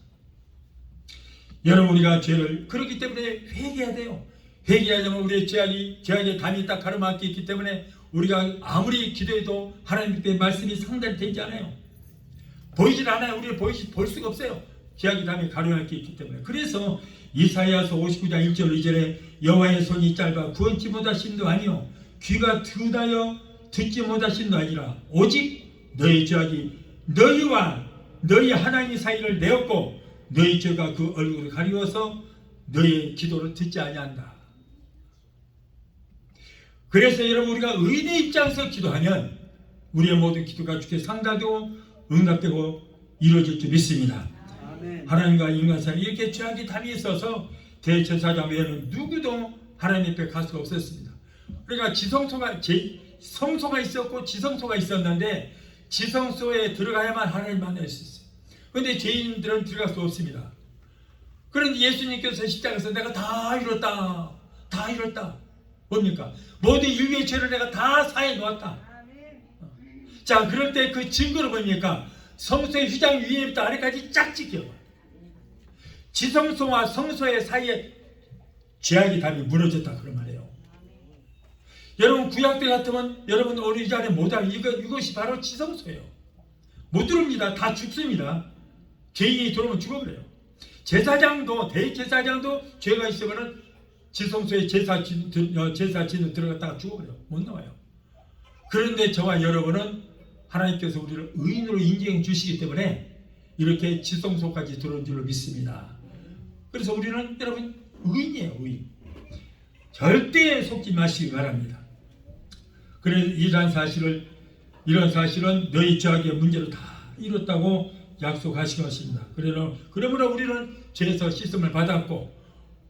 여러분, 우리가 죄를 그렇기 때문에 회개해야 돼요. 회개하자면 우리의 죄악의 담이 딱 가로막혀 있기 때문에 우리가 아무리 기도해도 하나님께 말씀이 상달되지 않아요. 보이질 않아요. 우리는 볼 수가 없어요. 죄악의 담이 가로막혀 있기 때문에. 그래서 이사야서 59장 1절 2절에 여호와의 손이 짧아 구원치 못하심도 아니요 귀가 트다여 듣지 못하심도 아니라 오직 너희 죄악이 너희와 너희 하나님 사이를 내었고 너희 죄가 그 얼굴을 가리워서 너희의 기도를 듣지 아니한다. 그래서 여러분, 우리가 의인의 입장에서 기도하면 우리의 모든 기도가 주께 상달되고 응답되고 이루어질 줄 믿습니다. 아멘. 하나님과 인간 사이에 이렇게 죄악의 담이 있어서 대제사장 외에는 누구도 하나님 앞에 갈 수가 없었습니다. 그러니까 성소가 있었고 지성소가 있었는데 지성소에 들어가야만 하나님 만날 수 있어요. 그런데 죄인들은 들어갈 수 없습니다. 그런데 예수님께서 십자가에서 내가 다 이뤘다. 뭡니까? 모든 인류의 죄를 내가 다 사해 놓았다. 자, 그럴 때 그 증거는 뭡니까? 성소의 휘장 위에부터 아래까지 쫙 찍혀. 지성소와 성소의 사이에 죄악의 담이 무너졌다, 그런 말이에요. 여러분, 구약 때 같으면 여러분 우리 이 자리에 못 와요. 이것이 바로 지성소예요. 못 들어옵니다. 다 죽습니다. 죄인이 들어오면 죽어버려요. 대제사장도 죄가 있으면 지성소에 제사진으로 들어갔다가 죽어버려요. 못 나와요. 그런데 저와 여러분은 하나님께서 우리를 의인으로 인정해 주시기 때문에 이렇게 지성소까지 들어온 줄로 믿습니다. 그래서 우리는 여러분 의인이에요. 의인. 절대 속지 마시기 바랍니다. 그래서 이런 사실은 너희 죄악의 문제를 다 이뤘다고 약속하신 것입니다. 그러므로 우리는 죄에서 씻음을 받았고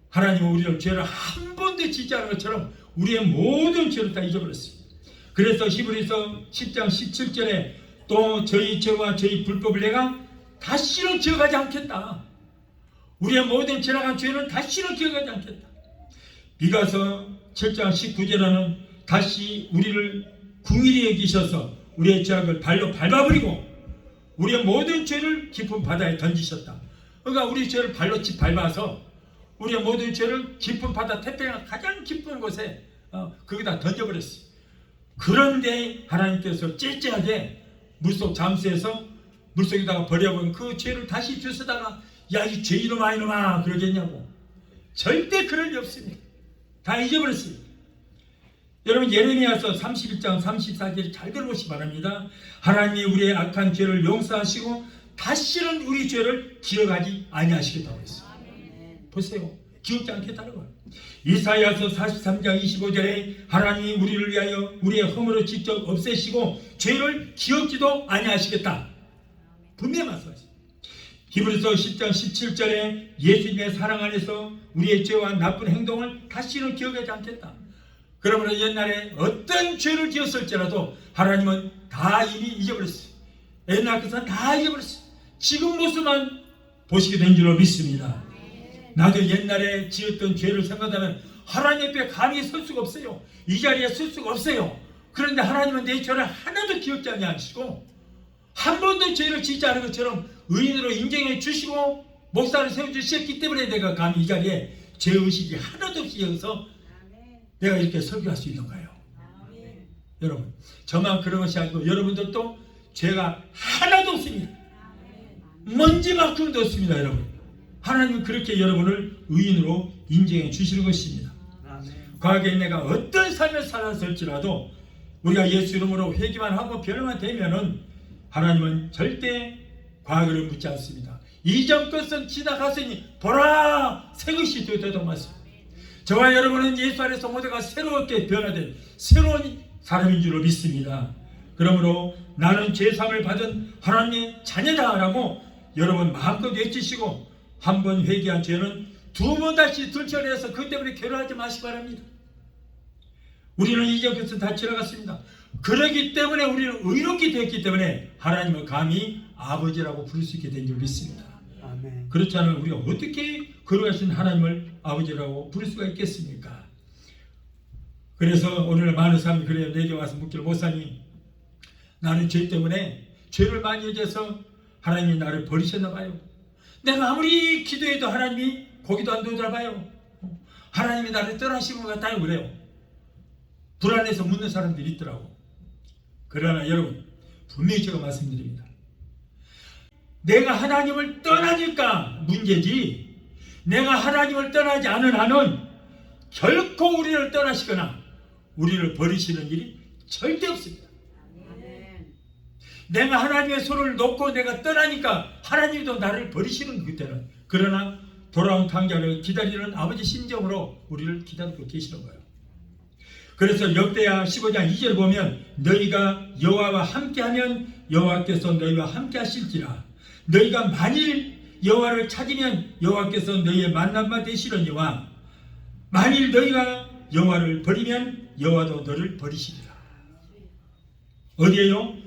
하나님은 우리를 죄를 한 번도 짓지 않은 것처럼 우리의 모든 죄를 다 잊어버렸어요. 그래서 히브리서 10장 17절에 또 저희 죄와 저희 불법을 내가 다시는 기억하지 않겠다. 우리의 모든 지나간 죄는 다시는 기억하지 않겠다. 미가서 7장 19절에는 다시 우리를 궁일이 여기셔서 우리의 죄악을 발로 밟아버리고 우리의 모든 죄를 깊은 바다에 던지셨다. 그러니까 우리 죄를 발로 밟아서 우리의 모든 죄를 깊은 바다, 태평양 가장 깊은 곳에 거기다 던져버렸어요. 그런데 하나님께서 째째하게 물속 잠수해서 물속에다가 버려본 그 죄를 다시 주스다가 야, 이 죄이놈아 이놈아 그러겠냐고. 절대 그럴 리 없습니다. 다 잊어버렸어요. 여러분, 예레미야서 31장 34절 잘 들어보시기 바랍니다. 하나님이 우리의 악한 죄를 용서하시고 다시는 우리 죄를 기억하지 아니하시겠다고 했어요. 보세요. 기억지 않겠다는 거예요. 이사야서 43장 25절에 하나님이 우리를 위하여 우리의 허물을 직접 없애시고 죄를 기억지도 아니하시겠다. 분명히 말씀하십니다. 히브리서 10장 17절에 예수님의 사랑 안에서 우리의 죄와 나쁜 행동을 다시는 기억하지 않겠다. 그러므로 옛날에 어떤 죄를 지었을지라도 하나님은 다 이미 잊어버렸어요. 옛날 것은 다 잊어버렸어요. 지금 모습만 보시게 된 줄로 믿습니다. 나도 옛날에 지었던 죄를 생각하면 하나님 앞에 감히 설 수가 없어요. 이 자리에 설 수가 없어요. 그런데 하나님은 내 죄를 하나도 기억지 아니하시고 한 번도 죄를 짓지 않은 것처럼 의인으로 인정해 주시고 목사를 세워주셨기 때문에 내가 감히 이 자리에 죄의식이 하나도 없이 여기서 내가 이렇게 설교할 수 있는 거예요. 여러분, 저만 그런 것이 아니고 여러분들도 죄가 하나도 없습니다. 먼지만큼도 없습니다. 여러분, 하나님은 그렇게 여러분을 의인으로 인정해 주시는 것입니다. 과거에 내가 어떤 삶을 살았을지라도 우리가 예수 이름으로 회개만 하고 변화만 되면은 하나님은 절대 과거를 묻지 않습니다. 이전 것은 지나갔으니 보라 새 것이 되어도맞습니다. 저와 여러분은 예수 안에서 모두가 새롭게 변화된 새로운 사람인 줄로 믿습니다. 그러므로 나는 죄사함을 받은 하나님의 자녀다라고 여러분 마음껏 외치시고 한 번 회개한 죄는 두 번 다시 들춰내서 그 때문에 괴로워하지 마시기 바랍니다. 우리는 이전 것은 다 지나갔습니다. 그러기 때문에 우리는 의롭게 되었기 때문에 하나님을 감히 아버지라고 부를 수 있게 된 줄 믿습니다. 아멘. 그렇지 않으면 우리가 어떻게 거룩하신 하나님을 아버지라고 부를 수가 있겠습니까? 그래서 오늘 많은 사람이 그래요. 내게 와서 묻기를 목사님, 나는 죄 때문에 죄를 많이 해서 하나님이 나를 버리셨나 봐요. 내가 아무리 기도해도 하나님이 거기도 안 도더라 봐요. 하나님이 나를 떠나신 것 같아요. 그래요. 불안해서 묻는 사람들이 있더라고. 그러나 여러분, 분명히 제가 말씀드립니다. 내가 하나님을 떠나니까 문제지, 내가 하나님을 떠나지 않은 한은 결코 우리를 떠나시거나 우리를 버리시는 일이 절대 없습니다. 내가 하나님의 손을 놓고 내가 떠나니까 하나님도 나를 버리시는 그때는. 그러나 돌아온 탕자를 기다리는 아버지 심정으로 우리를 기다리고 계시는 거예요. 그래서 역대하 15장 2절 보면 너희가 여호와와 함께하면 여호와께서 너희와 함께하실지라. 너희가 만일 여호와를 찾으면 여호와께서 너희의 만남만 되시려니와 만일 너희가 여호와를 버리면 여호와도 너를 버리시리라. 어디에요?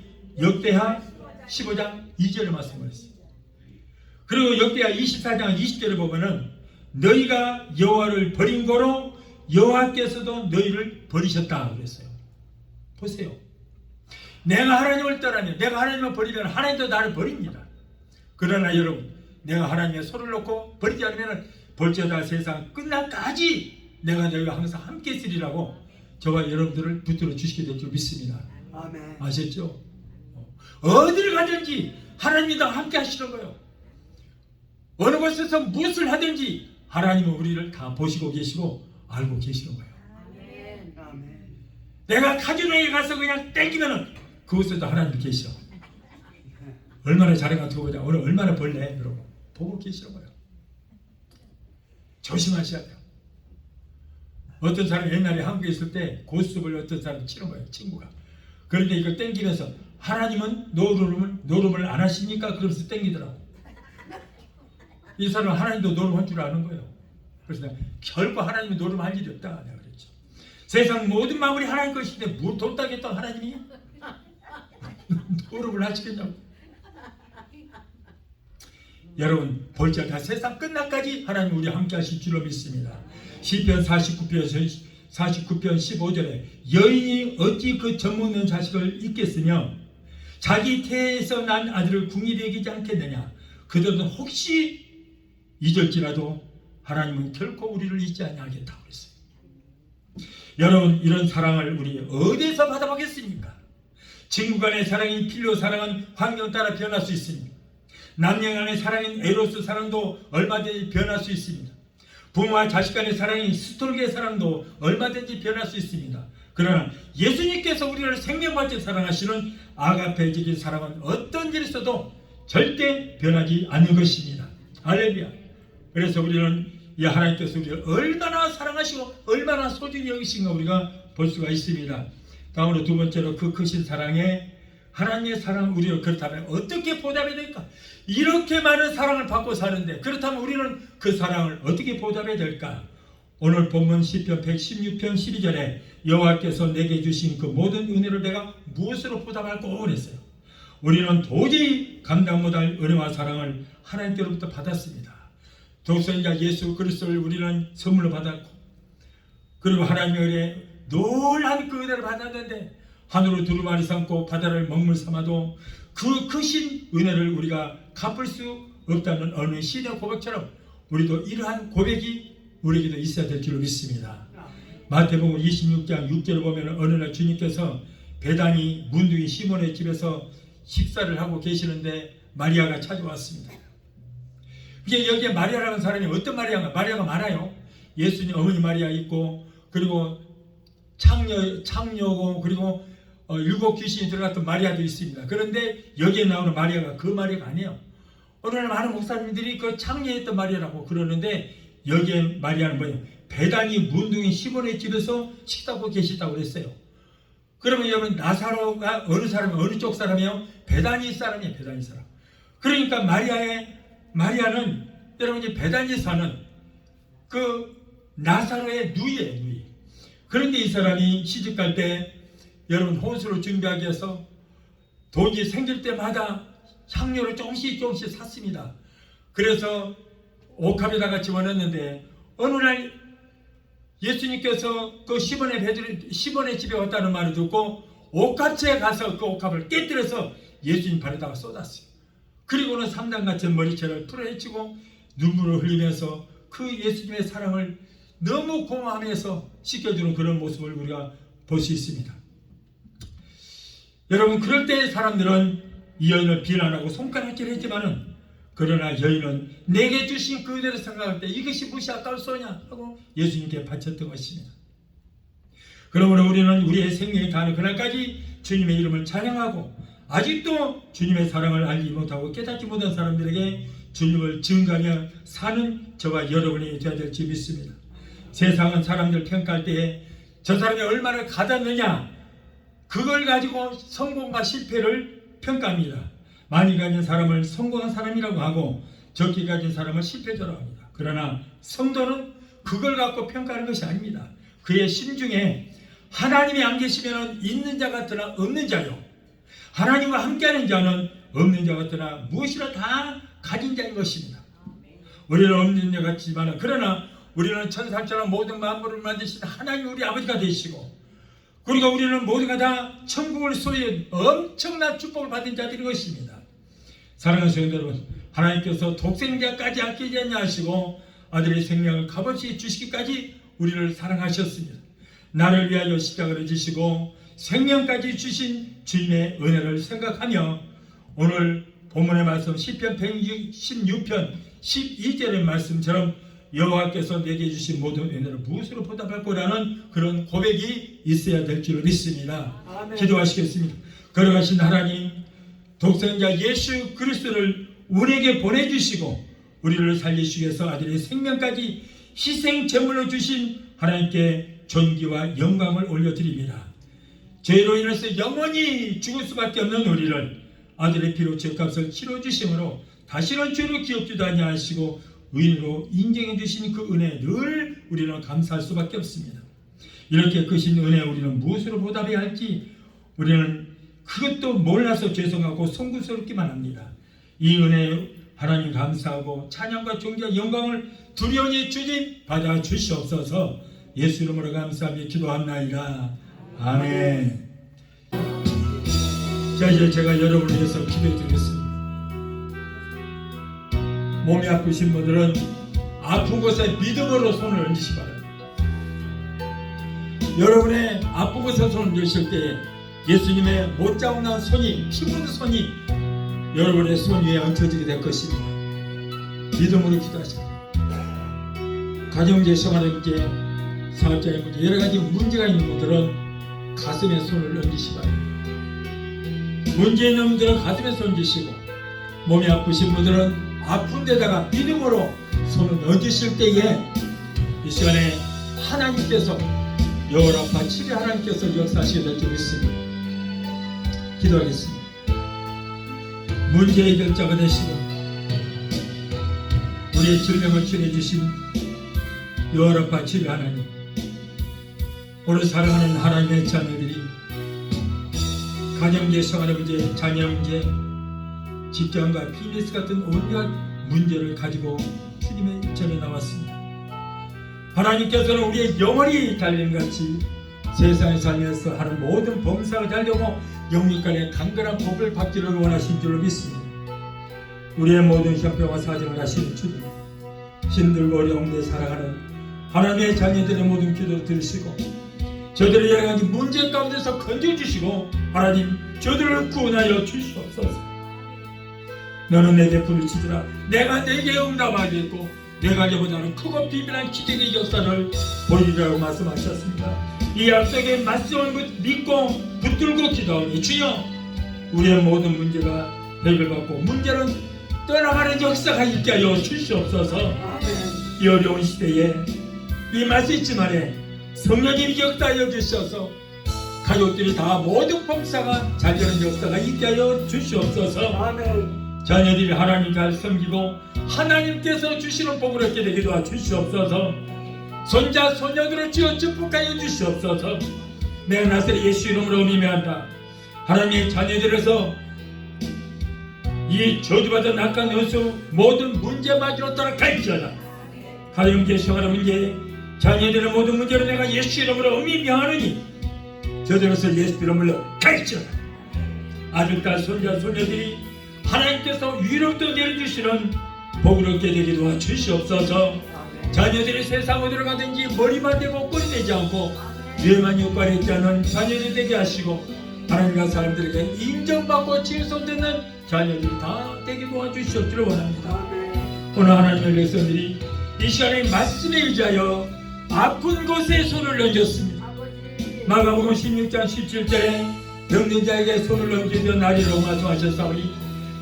역대하 15장 2절의 말씀을 했습니다. 그리고 역대하 24장 20절에 보면은 너희가 여호와를 버린 거로 여호와께서도 너희를 버리셨다 그랬어요. 보세요. 내가 하나님을 떠나면, 내가 하나님을 버리면 하나님도 나를 버립니다. 그러나 여러분, 내가 하나님의 손을 놓고 버리지 않으면 볼지어다 세상 끝날까지 내가 너희와 항상 함께 있으리라고 저와 여러분들을 붙들어 주시게 될 줄 믿습니다. 아멘. 아셨죠? 어디를 가든지 하나님이 다 함께 하시는 거예요. 어느 곳에서 무엇을 하든지 하나님은 우리를 다 보시고 계시고 알고 계시는 거예요. 아멘. 내가 카지노에 가서 그냥 땡기면은 그곳에도 하나님 계시어. 얼마나 잘해가 두고 보자. 오늘 얼마나 벌래? 그러고 보고 계시는 거예요. 조심하셔야 돼요. 어떤 사람이 옛날에 한국에 있을 때 고스톱을 어떤 사람이 치는 거예요. 친구가. 그런데 이거 땡기면서 하나님은 노름을 안 하십니까? 그러면서 땡기더라고. 이 사람은 하나님도 노름할 줄 아는 거예요. 그래서 내가 결코 하나님이 노름할 일이 없다 내가 그랬죠. 세상 모든 마음이 하나님 것인데 뭘 돕다겠다 하나님이 노름을 하시겠냐고. 여러분 볼지어다 세상 끝날까지 하나님 우리 함께 하실 줄로 믿습니다. 시편 49편 15절에 여인이 어찌 그 젖먹는 자식을 잊겠으며 자기 태에서 난 아들을 궁일이 여기지 않겠느냐. 그들은 혹시 잊을지라도 하나님은 결코 우리를 잊지 아니하겠다고 그랬어요. 여러분 이런 사랑을 우리 어디서 받아보겠습니까? 친구 간의 사랑인 필요 사랑은 환경 따라 변할 수 있습니다. 남녀 간의 사랑인 에로스 사랑도 얼마든지 변할 수 있습니다. 부모와 자식 간의 사랑인 스톨게의 사랑도 얼마든지 변할 수 있습니다. 그러나 예수님께서 우리를 생명같이 사랑하시는 아가페적인 사랑은 어떤 일이 있어도 절대 변하지 않는 것입니다. 할렐루야. 그래서 우리는 이 하나님께서 우리를 얼마나 사랑하시고 얼마나 소중히 여기신가 우리가 볼 수가 있습니다. 다음으로 두 번째로 그 크신 사랑에 하나님의 사랑을 우리가 그렇다면 어떻게 보답해야 될까? 이렇게 많은 사랑을 받고 사는데 그렇다면 우리는 그 사랑을 어떻게 보답해야 될까? 오늘 본문 시편 116편 12절에 여호와께서 내게 주신 그 모든 은혜를 내가 무엇으로 보답할꼬 그랬어요. 우리는 도저히 감당 못할 은혜와 사랑을 하나님께로부터 받았습니다. 독생자 예수 그리스도를 우리는 선물로 받았고 그리고 하나님의 은혜 놀라운 그 은혜를 받았는데 하늘을 두루마리 삼고 바다를 먹물 삼아도 그 크신 은혜를 우리가 갚을 수 없다는 어느 시인의 고백처럼 우리도 이러한 고백이 우리에게도 있어야 될 줄로 믿습니다. 마태복음 26장 6절을 보면 어느 날 주님께서 배단이 문둥이 시몬의 집에서 식사를 하고 계시는데 마리아가 찾아왔습니다. 이게 여기에 마리아라는 사람이 어떤 마리아인가? 마리아가 많아요. 예수님 어머니 마리아 있고 그리고 창녀고 그리고 일곱 귀신이 들어갔던 마리아도 있습니다. 그런데 여기에 나오는 마리아가 그 마리아가 아니에요. 오늘 많은 목사님들이 그 창녀했던 마리아라고 그러는데 여기에 마리아는 뭐예요? 베다니 문둥이 시몬의 집에서 식사하고 계시다고 그랬어요. 그러면 여러분 나사로가 어느 사람이 어느 쪽 사람이에요? 베다니 사람이에요. 베다니 사람. 그러니까 마리아는 여러분 이 베다니 사는 그 나사로의 누이예요. 누이. 그런데 이 사람이 시집갈 때 여러분 혼수를 준비하기 위해서 돈이 생길 때마다 향료를 조금씩 샀습니다. 그래서 옥합에다가 집어넣었는데 어느 날 예수님께서 그 시몬의 집에 왔다는 말을 듣고 옥합체에 가서 그 옥합을 깨뜨려서 예수님 발에다가 쏟았어요. 그리고는 삼단 같은 머리채를 풀어헤치고 눈물을 흘리면서 그 예수님의 사랑을 너무 고마워하면서 씻겨주는 그런 모습을 우리가 볼 수 있습니다. 여러분 그럴 때 사람들은 이 여인을 비난하고 손가락질 했지만은 그러나 여인은 내게 주신 그대로 생각할 때 이것이 무엇이 아까울소냐 하고 예수님께 바쳤던 것입니다. 그러므로 우리는 우리의 생명이 다하는 그날까지 주님의 이름을 찬양하고 아직도 주님의 사랑을 알지 못하고 깨닫지 못한 사람들에게 주님을 증거하며 사는 저와 여러분이 되어야 될지 믿습니다. 세상은 사람들 평가할 때에 저 사람이 얼마나 가졌느냐 그걸 가지고 성공과 실패를 평가합니다. 많이 가진 사람을 성공한 사람이라고 하고 적게 가진 사람을 실패자라고 합니다. 그러나 성도는 그걸 갖고 평가하는 것이 아닙니다. 그의 심중에 하나님이 안 계시면 있는 자 같으나 없는 자요 하나님과 함께하는 자는 없는 자 같으나 무엇이라 다 가진 자인 것입니다. 우리는 없는 자 같지만 그러나 우리는 천사처럼 모든 만물을 만드신 하나님 우리 아버지가 되시고 그리고 우리는 모두가 다 천국을 소유한 엄청난 축복을 받은 자들인 것입니다. 사랑하는 성도 여러분, 하나님께서 독생자까지 아끼지 않냐 하시고 아들의 생명을 값없이 주시기까지 우리를 사랑하셨습니다. 나를 위하여 십자가를 지시고 생명까지 주신 주님의 은혜를 생각하며 오늘 본문의 말씀 시편 116편 12절의 말씀처럼 여호와께서 내게 주신 모든 은혜를 무엇으로 보답할 거라는 그런 고백이 있어야 될 줄 믿습니다. 아멘. 기도하시겠습니다. 걸어가신 하나님 독생자 예수 그리스도를 우리에게 보내주시고 우리를 살리시기 위해서 아들의 생명까지 희생 제물로 주신 하나님께 존귀와 영광을 올려드립니다. 죄로 인해서 영원히 죽을 수밖에 없는 우리를 아들의 피로 죄값을 치러주심으로 다시는 죄로 기억지도 아니하시고 의인으로 인정해 주신 그 은혜에 늘 우리는 감사할 수밖에 없습니다. 이렇게 크신 은혜에 우리는 무엇으로 보답해야 할지 우리는 그것도 몰라서 죄송하고 송구스럽기만 합니다. 이 은혜에 하나님 감사하고 찬양과 존귀와 영광을 두려움이 주님 받아 주시옵소서. 예수 이름으로 감사하며 기도합나이다. 아멘. 자 이제 제가 여러분을 위해서 기도해 드리겠습니다. 몸이 아프신 분들은 아픈 곳에 믿음으로 손을 얹으시기 바랍니다. 여러분의 아픈 곳에 손을 얹으실 때 예수님의 못자국난 손이 피부는 손이 여러분의 손 위에 얹혀지게 될 것입니다. 믿음으로 기도하십니다. 가정제, 생활의 문제, 사업자의 문제, 여러가지 문제가 있는 분들은 가슴에 손을 얹으시기 바랍니다. 문제 있는 분들은 가슴에 손 얹으시고 몸이 아프신 분들은 아픈 데다가 믿음으로 손을 얹으실 때에 이 시간에 하나님께서 여호와파 치료 하나님께서 역사하시게 될 줄 믿습니다. 기도하겠습니다. 문제 해결자가 되시고 우리의 질병을 치료해 주신 여호와파 치료 하나님, 오늘 사랑하는 하나님의 자녀들이 가정제, 생활의 문제, 자녀 문제, 직장과 비즈니스 같은 온갖 문제를 가지고 주님의 전에 나왔습니다. 하나님께서는 우리의 영혼이 달림같이 세상에 살면서 하는 모든 범사를 달려고 영육간의 강건한 복을 받기를 원하신 줄로 믿습니다. 우리의 모든 형편과 사정을 하시는 주님, 힘들고 어려운데 살아가는 하나님의 자녀들의 모든 기도를 들으시고 저들의 여러가지 문제 가운데서 건져주시고 하나님 저들을 구원하여 주시옵소서. 너는 내게 부르짖으라 내가 내게 응답하겠고 내가 이보다는 크고 비밀한 기적의 역사를 보이리라고 말씀하셨습니다. 이 약속의 말씀을 믿고 붙들고 기도하니 주여 우리의 모든 문제가 해결받고 문제는 떠나가는 역사가 있게 하여 주시옵소서. 아멘. 이 어려운 시대에 이 마시지만에 성령님이 역사하여 주셔서 가족들이 다 모든 범사가 잘 되는 역사가 있게 하여 주시옵소서. 아멘. 자녀들이 하나님 잘 섬기고 하나님께서 주시는 복을 얻게 되기도 하 주시옵소서. 손자 손녀들을 지어 축복하여 주시옵소서. 내가 나사렛 예수 이름으로 미매한다. 하나님의 자녀들에서 이 저주받은 악한 연수 모든 문제마저로 따라갈지어다. 가정계 생활의 문제 자녀들의 모든 문제로 내가 예수 이름으로 엄히 명하노니 저들에서 예수 이름으로 갈지어다. 아들딸 손자 손녀들이 하나님께서 위로도 내려주시는 복을 얻게 되기도 하 주시옵소서. 자녀들이 세상 어디로 가든지 머리만 대고 꼴이 되지 않고 죄만 욕발했지 않은 자녀들이 되게 하시고 하나님과 사람들에게 인정받고 칭송되는 자녀들이 다 되기도 하 주시옵기를 원합니다. 아멘. 오늘 하나님의 백성들이 이 시간에 말씀에 의지하여 아픈 곳에 손을 얹었습니다. 마가복음 16장 17절에 병든 자에게 손을 얹으며 나리로 말씀하셨사오니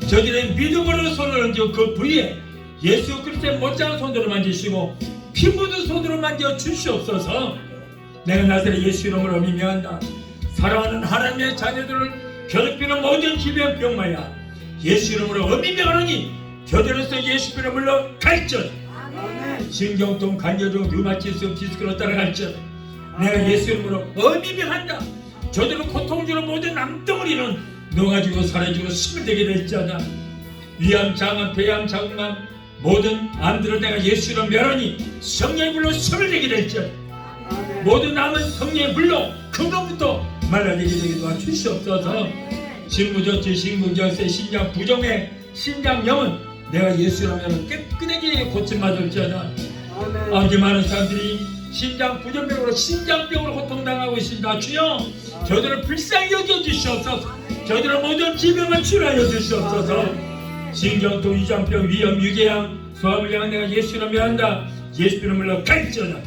저들의 믿음으로 손을 얹어 그 부위에 예수 그리스도의 못자한 손으로 만지시고 피 묻은 손으로 만져 주시옵소서. 내가 나사렛 예수 이름으로 미명한다. 사랑하는 하나님의 자녀들을 괴롭히는 모든 질병병마야 예수 이름으로 어미명하노니 저들에서 예수 이름으로 갈지어다. 아멘. 신경통, 간염증, 류마티스, 디스크로 따라갈지어다. 내가 예수 이름으로 어미명한다. 저들은 고통주는 모든 암덩어리는 녹아지고 사라지고 스물 되게 될지어다. 위암, 장암, 폐암, 자궁암 모든 암들을 내가 예수 이름으로 멸하니 성령의 불로 스물 되게 될지어다. 아멘. 모든 암은 성령의 불로 근원부터 말라지게 되기도 하 주시옵소서. 신부전체, 신궁전세, 신장 부정의 신장염은 내가 예수 이름으로 깨끗하게 고침받을지어다. 아멘. 아버지 많은 사람들이 신장 부전병으로 신장병으로 고통당하고 있습니다. 주여 저들을 불쌍히 여겨주시옵소서. 저들의 모든 질병을 치료하여 주시옵소서. 신경통, 위장병, 위염, 유궤양, 소화불 향한 내가 예수 이름으로 한다. 예수 이름으로 갈지어다.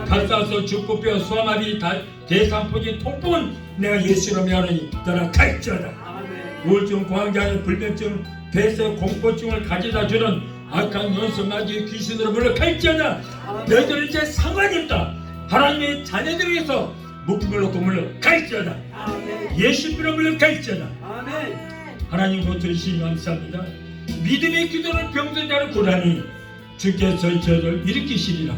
갈사서, 죽부뼈, 소화마비, 대상포진, 통풍은 내가 예수 이름으로 하노니 떠나 갈지어다. 아멘. 우울증, 공황장애, 불면증, 폐쇄, 공포증을 가져다 주는 악한 연수마귀 귀신으로 물러갈지어다. 너희들은 이제 상관이 없다. 하나님의 자녀들에게서 묶임을 놓고 물러갈지어다. 아멘. 예수 이름으로 물러갈지어다. 아멘. 하나님 보태주시니 감사합니다. 믿음의 기도를 병든 자를 구하니 주께서 저를 일으키시리라.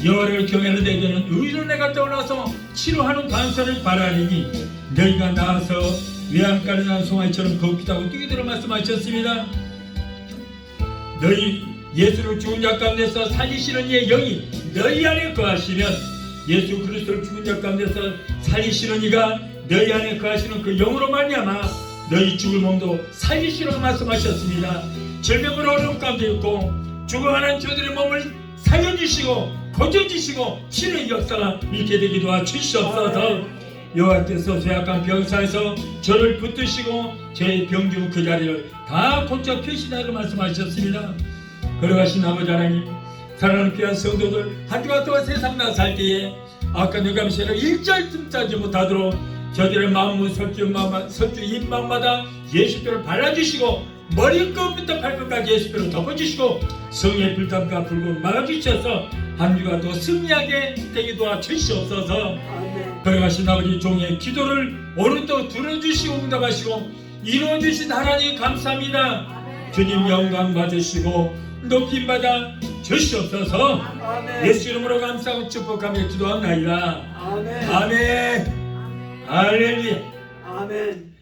여호와를 경외하는 데에는 의로 내가 떠올라서 치료하는 간선을 바라리니 너희가 나아서 외양간에 난 송아지처럼 걷기다고 뛰기도록 말씀하셨습니다. 너희 예수를 죽은 자 가운데서 살리시는 이의 영이 너희 안에 거하시면 예수 그리스도를 죽은 자 가운데서 살리시는 이가 너희 안에 거하시는 그 영으로 말미암아 너희 죽을 몸도 살리시라고 말씀하셨습니다. 질병으로 어려움 가운데 있고 죽어가는 저들의 몸을 살려주시고 고쳐주시고 치료의 역사가 있게 되기도 하 주시옵소서. 여호와께서 쇠약한 병사에서 저를 붙드시고 제 병주 그 자리를 다 고쳐 펴시다고 말씀하셨습니다. 걸어가신 아버지 하나님, 사랑하는 귀한 성도들 한 주간 동안 세상 나 살 때에 악한 영감시를 일절쯤 짜지 못하도록 저들의 마음은 설주 입마음마다 예수께를 발라주시고 머리끝부터 발끝까지 예수께를 덮어주시고 성령의 불담과 불을 막아주셔서 한 주간 더 승리하게 되기도 하 주시옵소서. 아멘. 걸어가신 아버지 종의 기도를 오늘도 들어주시고 응답하시고 이루어주신 하나님 감사합니다. 주님 영광 받으시고 높임 받아 주시옵소서. 아멘. 예수 이름으로 감사하고 축복하며 기도합나이다. 아멘. 아멘. 할렐루야. 아멘.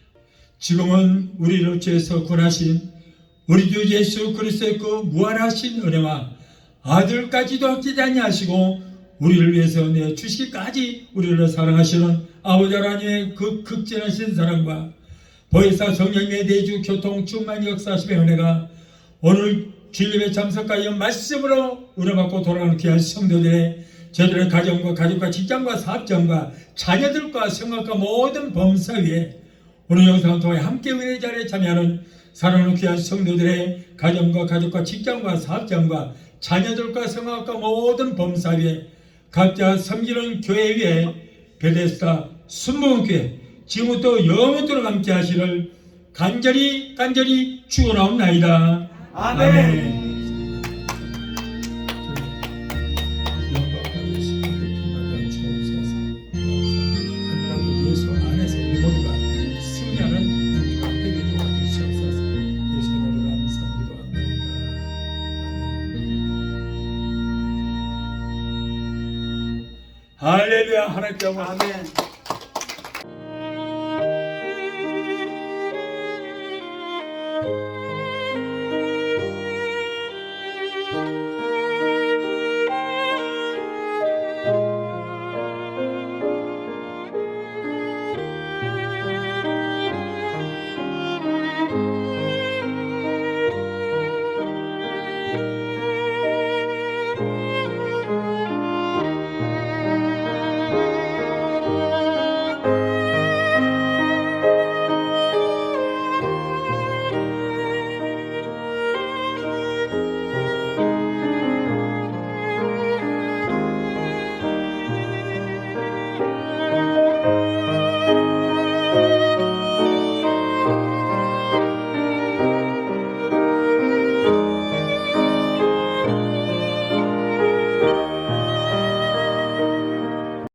지금은 우리를 죄에서 구원하신 우리 주 예수 그리스도의 그 무한하신 은혜와 아들까지도 아끼지 아니하시고 우리를 위해서 내주시기까지 우리를 사랑하시는 아버지 하나님의 그 극진하신 사랑과 보혜사 성령의 내주 교통 충만 역사하심의 은혜가 오늘 주일에 참석하여 말씀으로 은혜받고 돌아가는 귀한 성도들의 저들의 가정과 가족과 직장과 사업장과 자녀들과 생각과 모든 범사 위에 오늘 영상을 통해 함께 은혜 자리에 참여하는 사랑하는 귀한 성도들의 가정과 가족과 직장과 사업장과 자녀들과 생각과 모든 범사 위에 각자 섬기는 교회 위에 베데스다 순복음교회 지금부터 영원토록 함께 하시를 간절히 축원하옵나이다. 아멘. 영광 받으시고 높임받아 주옵소서. 감사합니다. 예수 안에서 우리 모두가 승리하는 한 주간 되게 도와주시옵소서. 예수 이름으로 감사 기도합니다. 아멘. 할렐루야. 하나님께 아멘.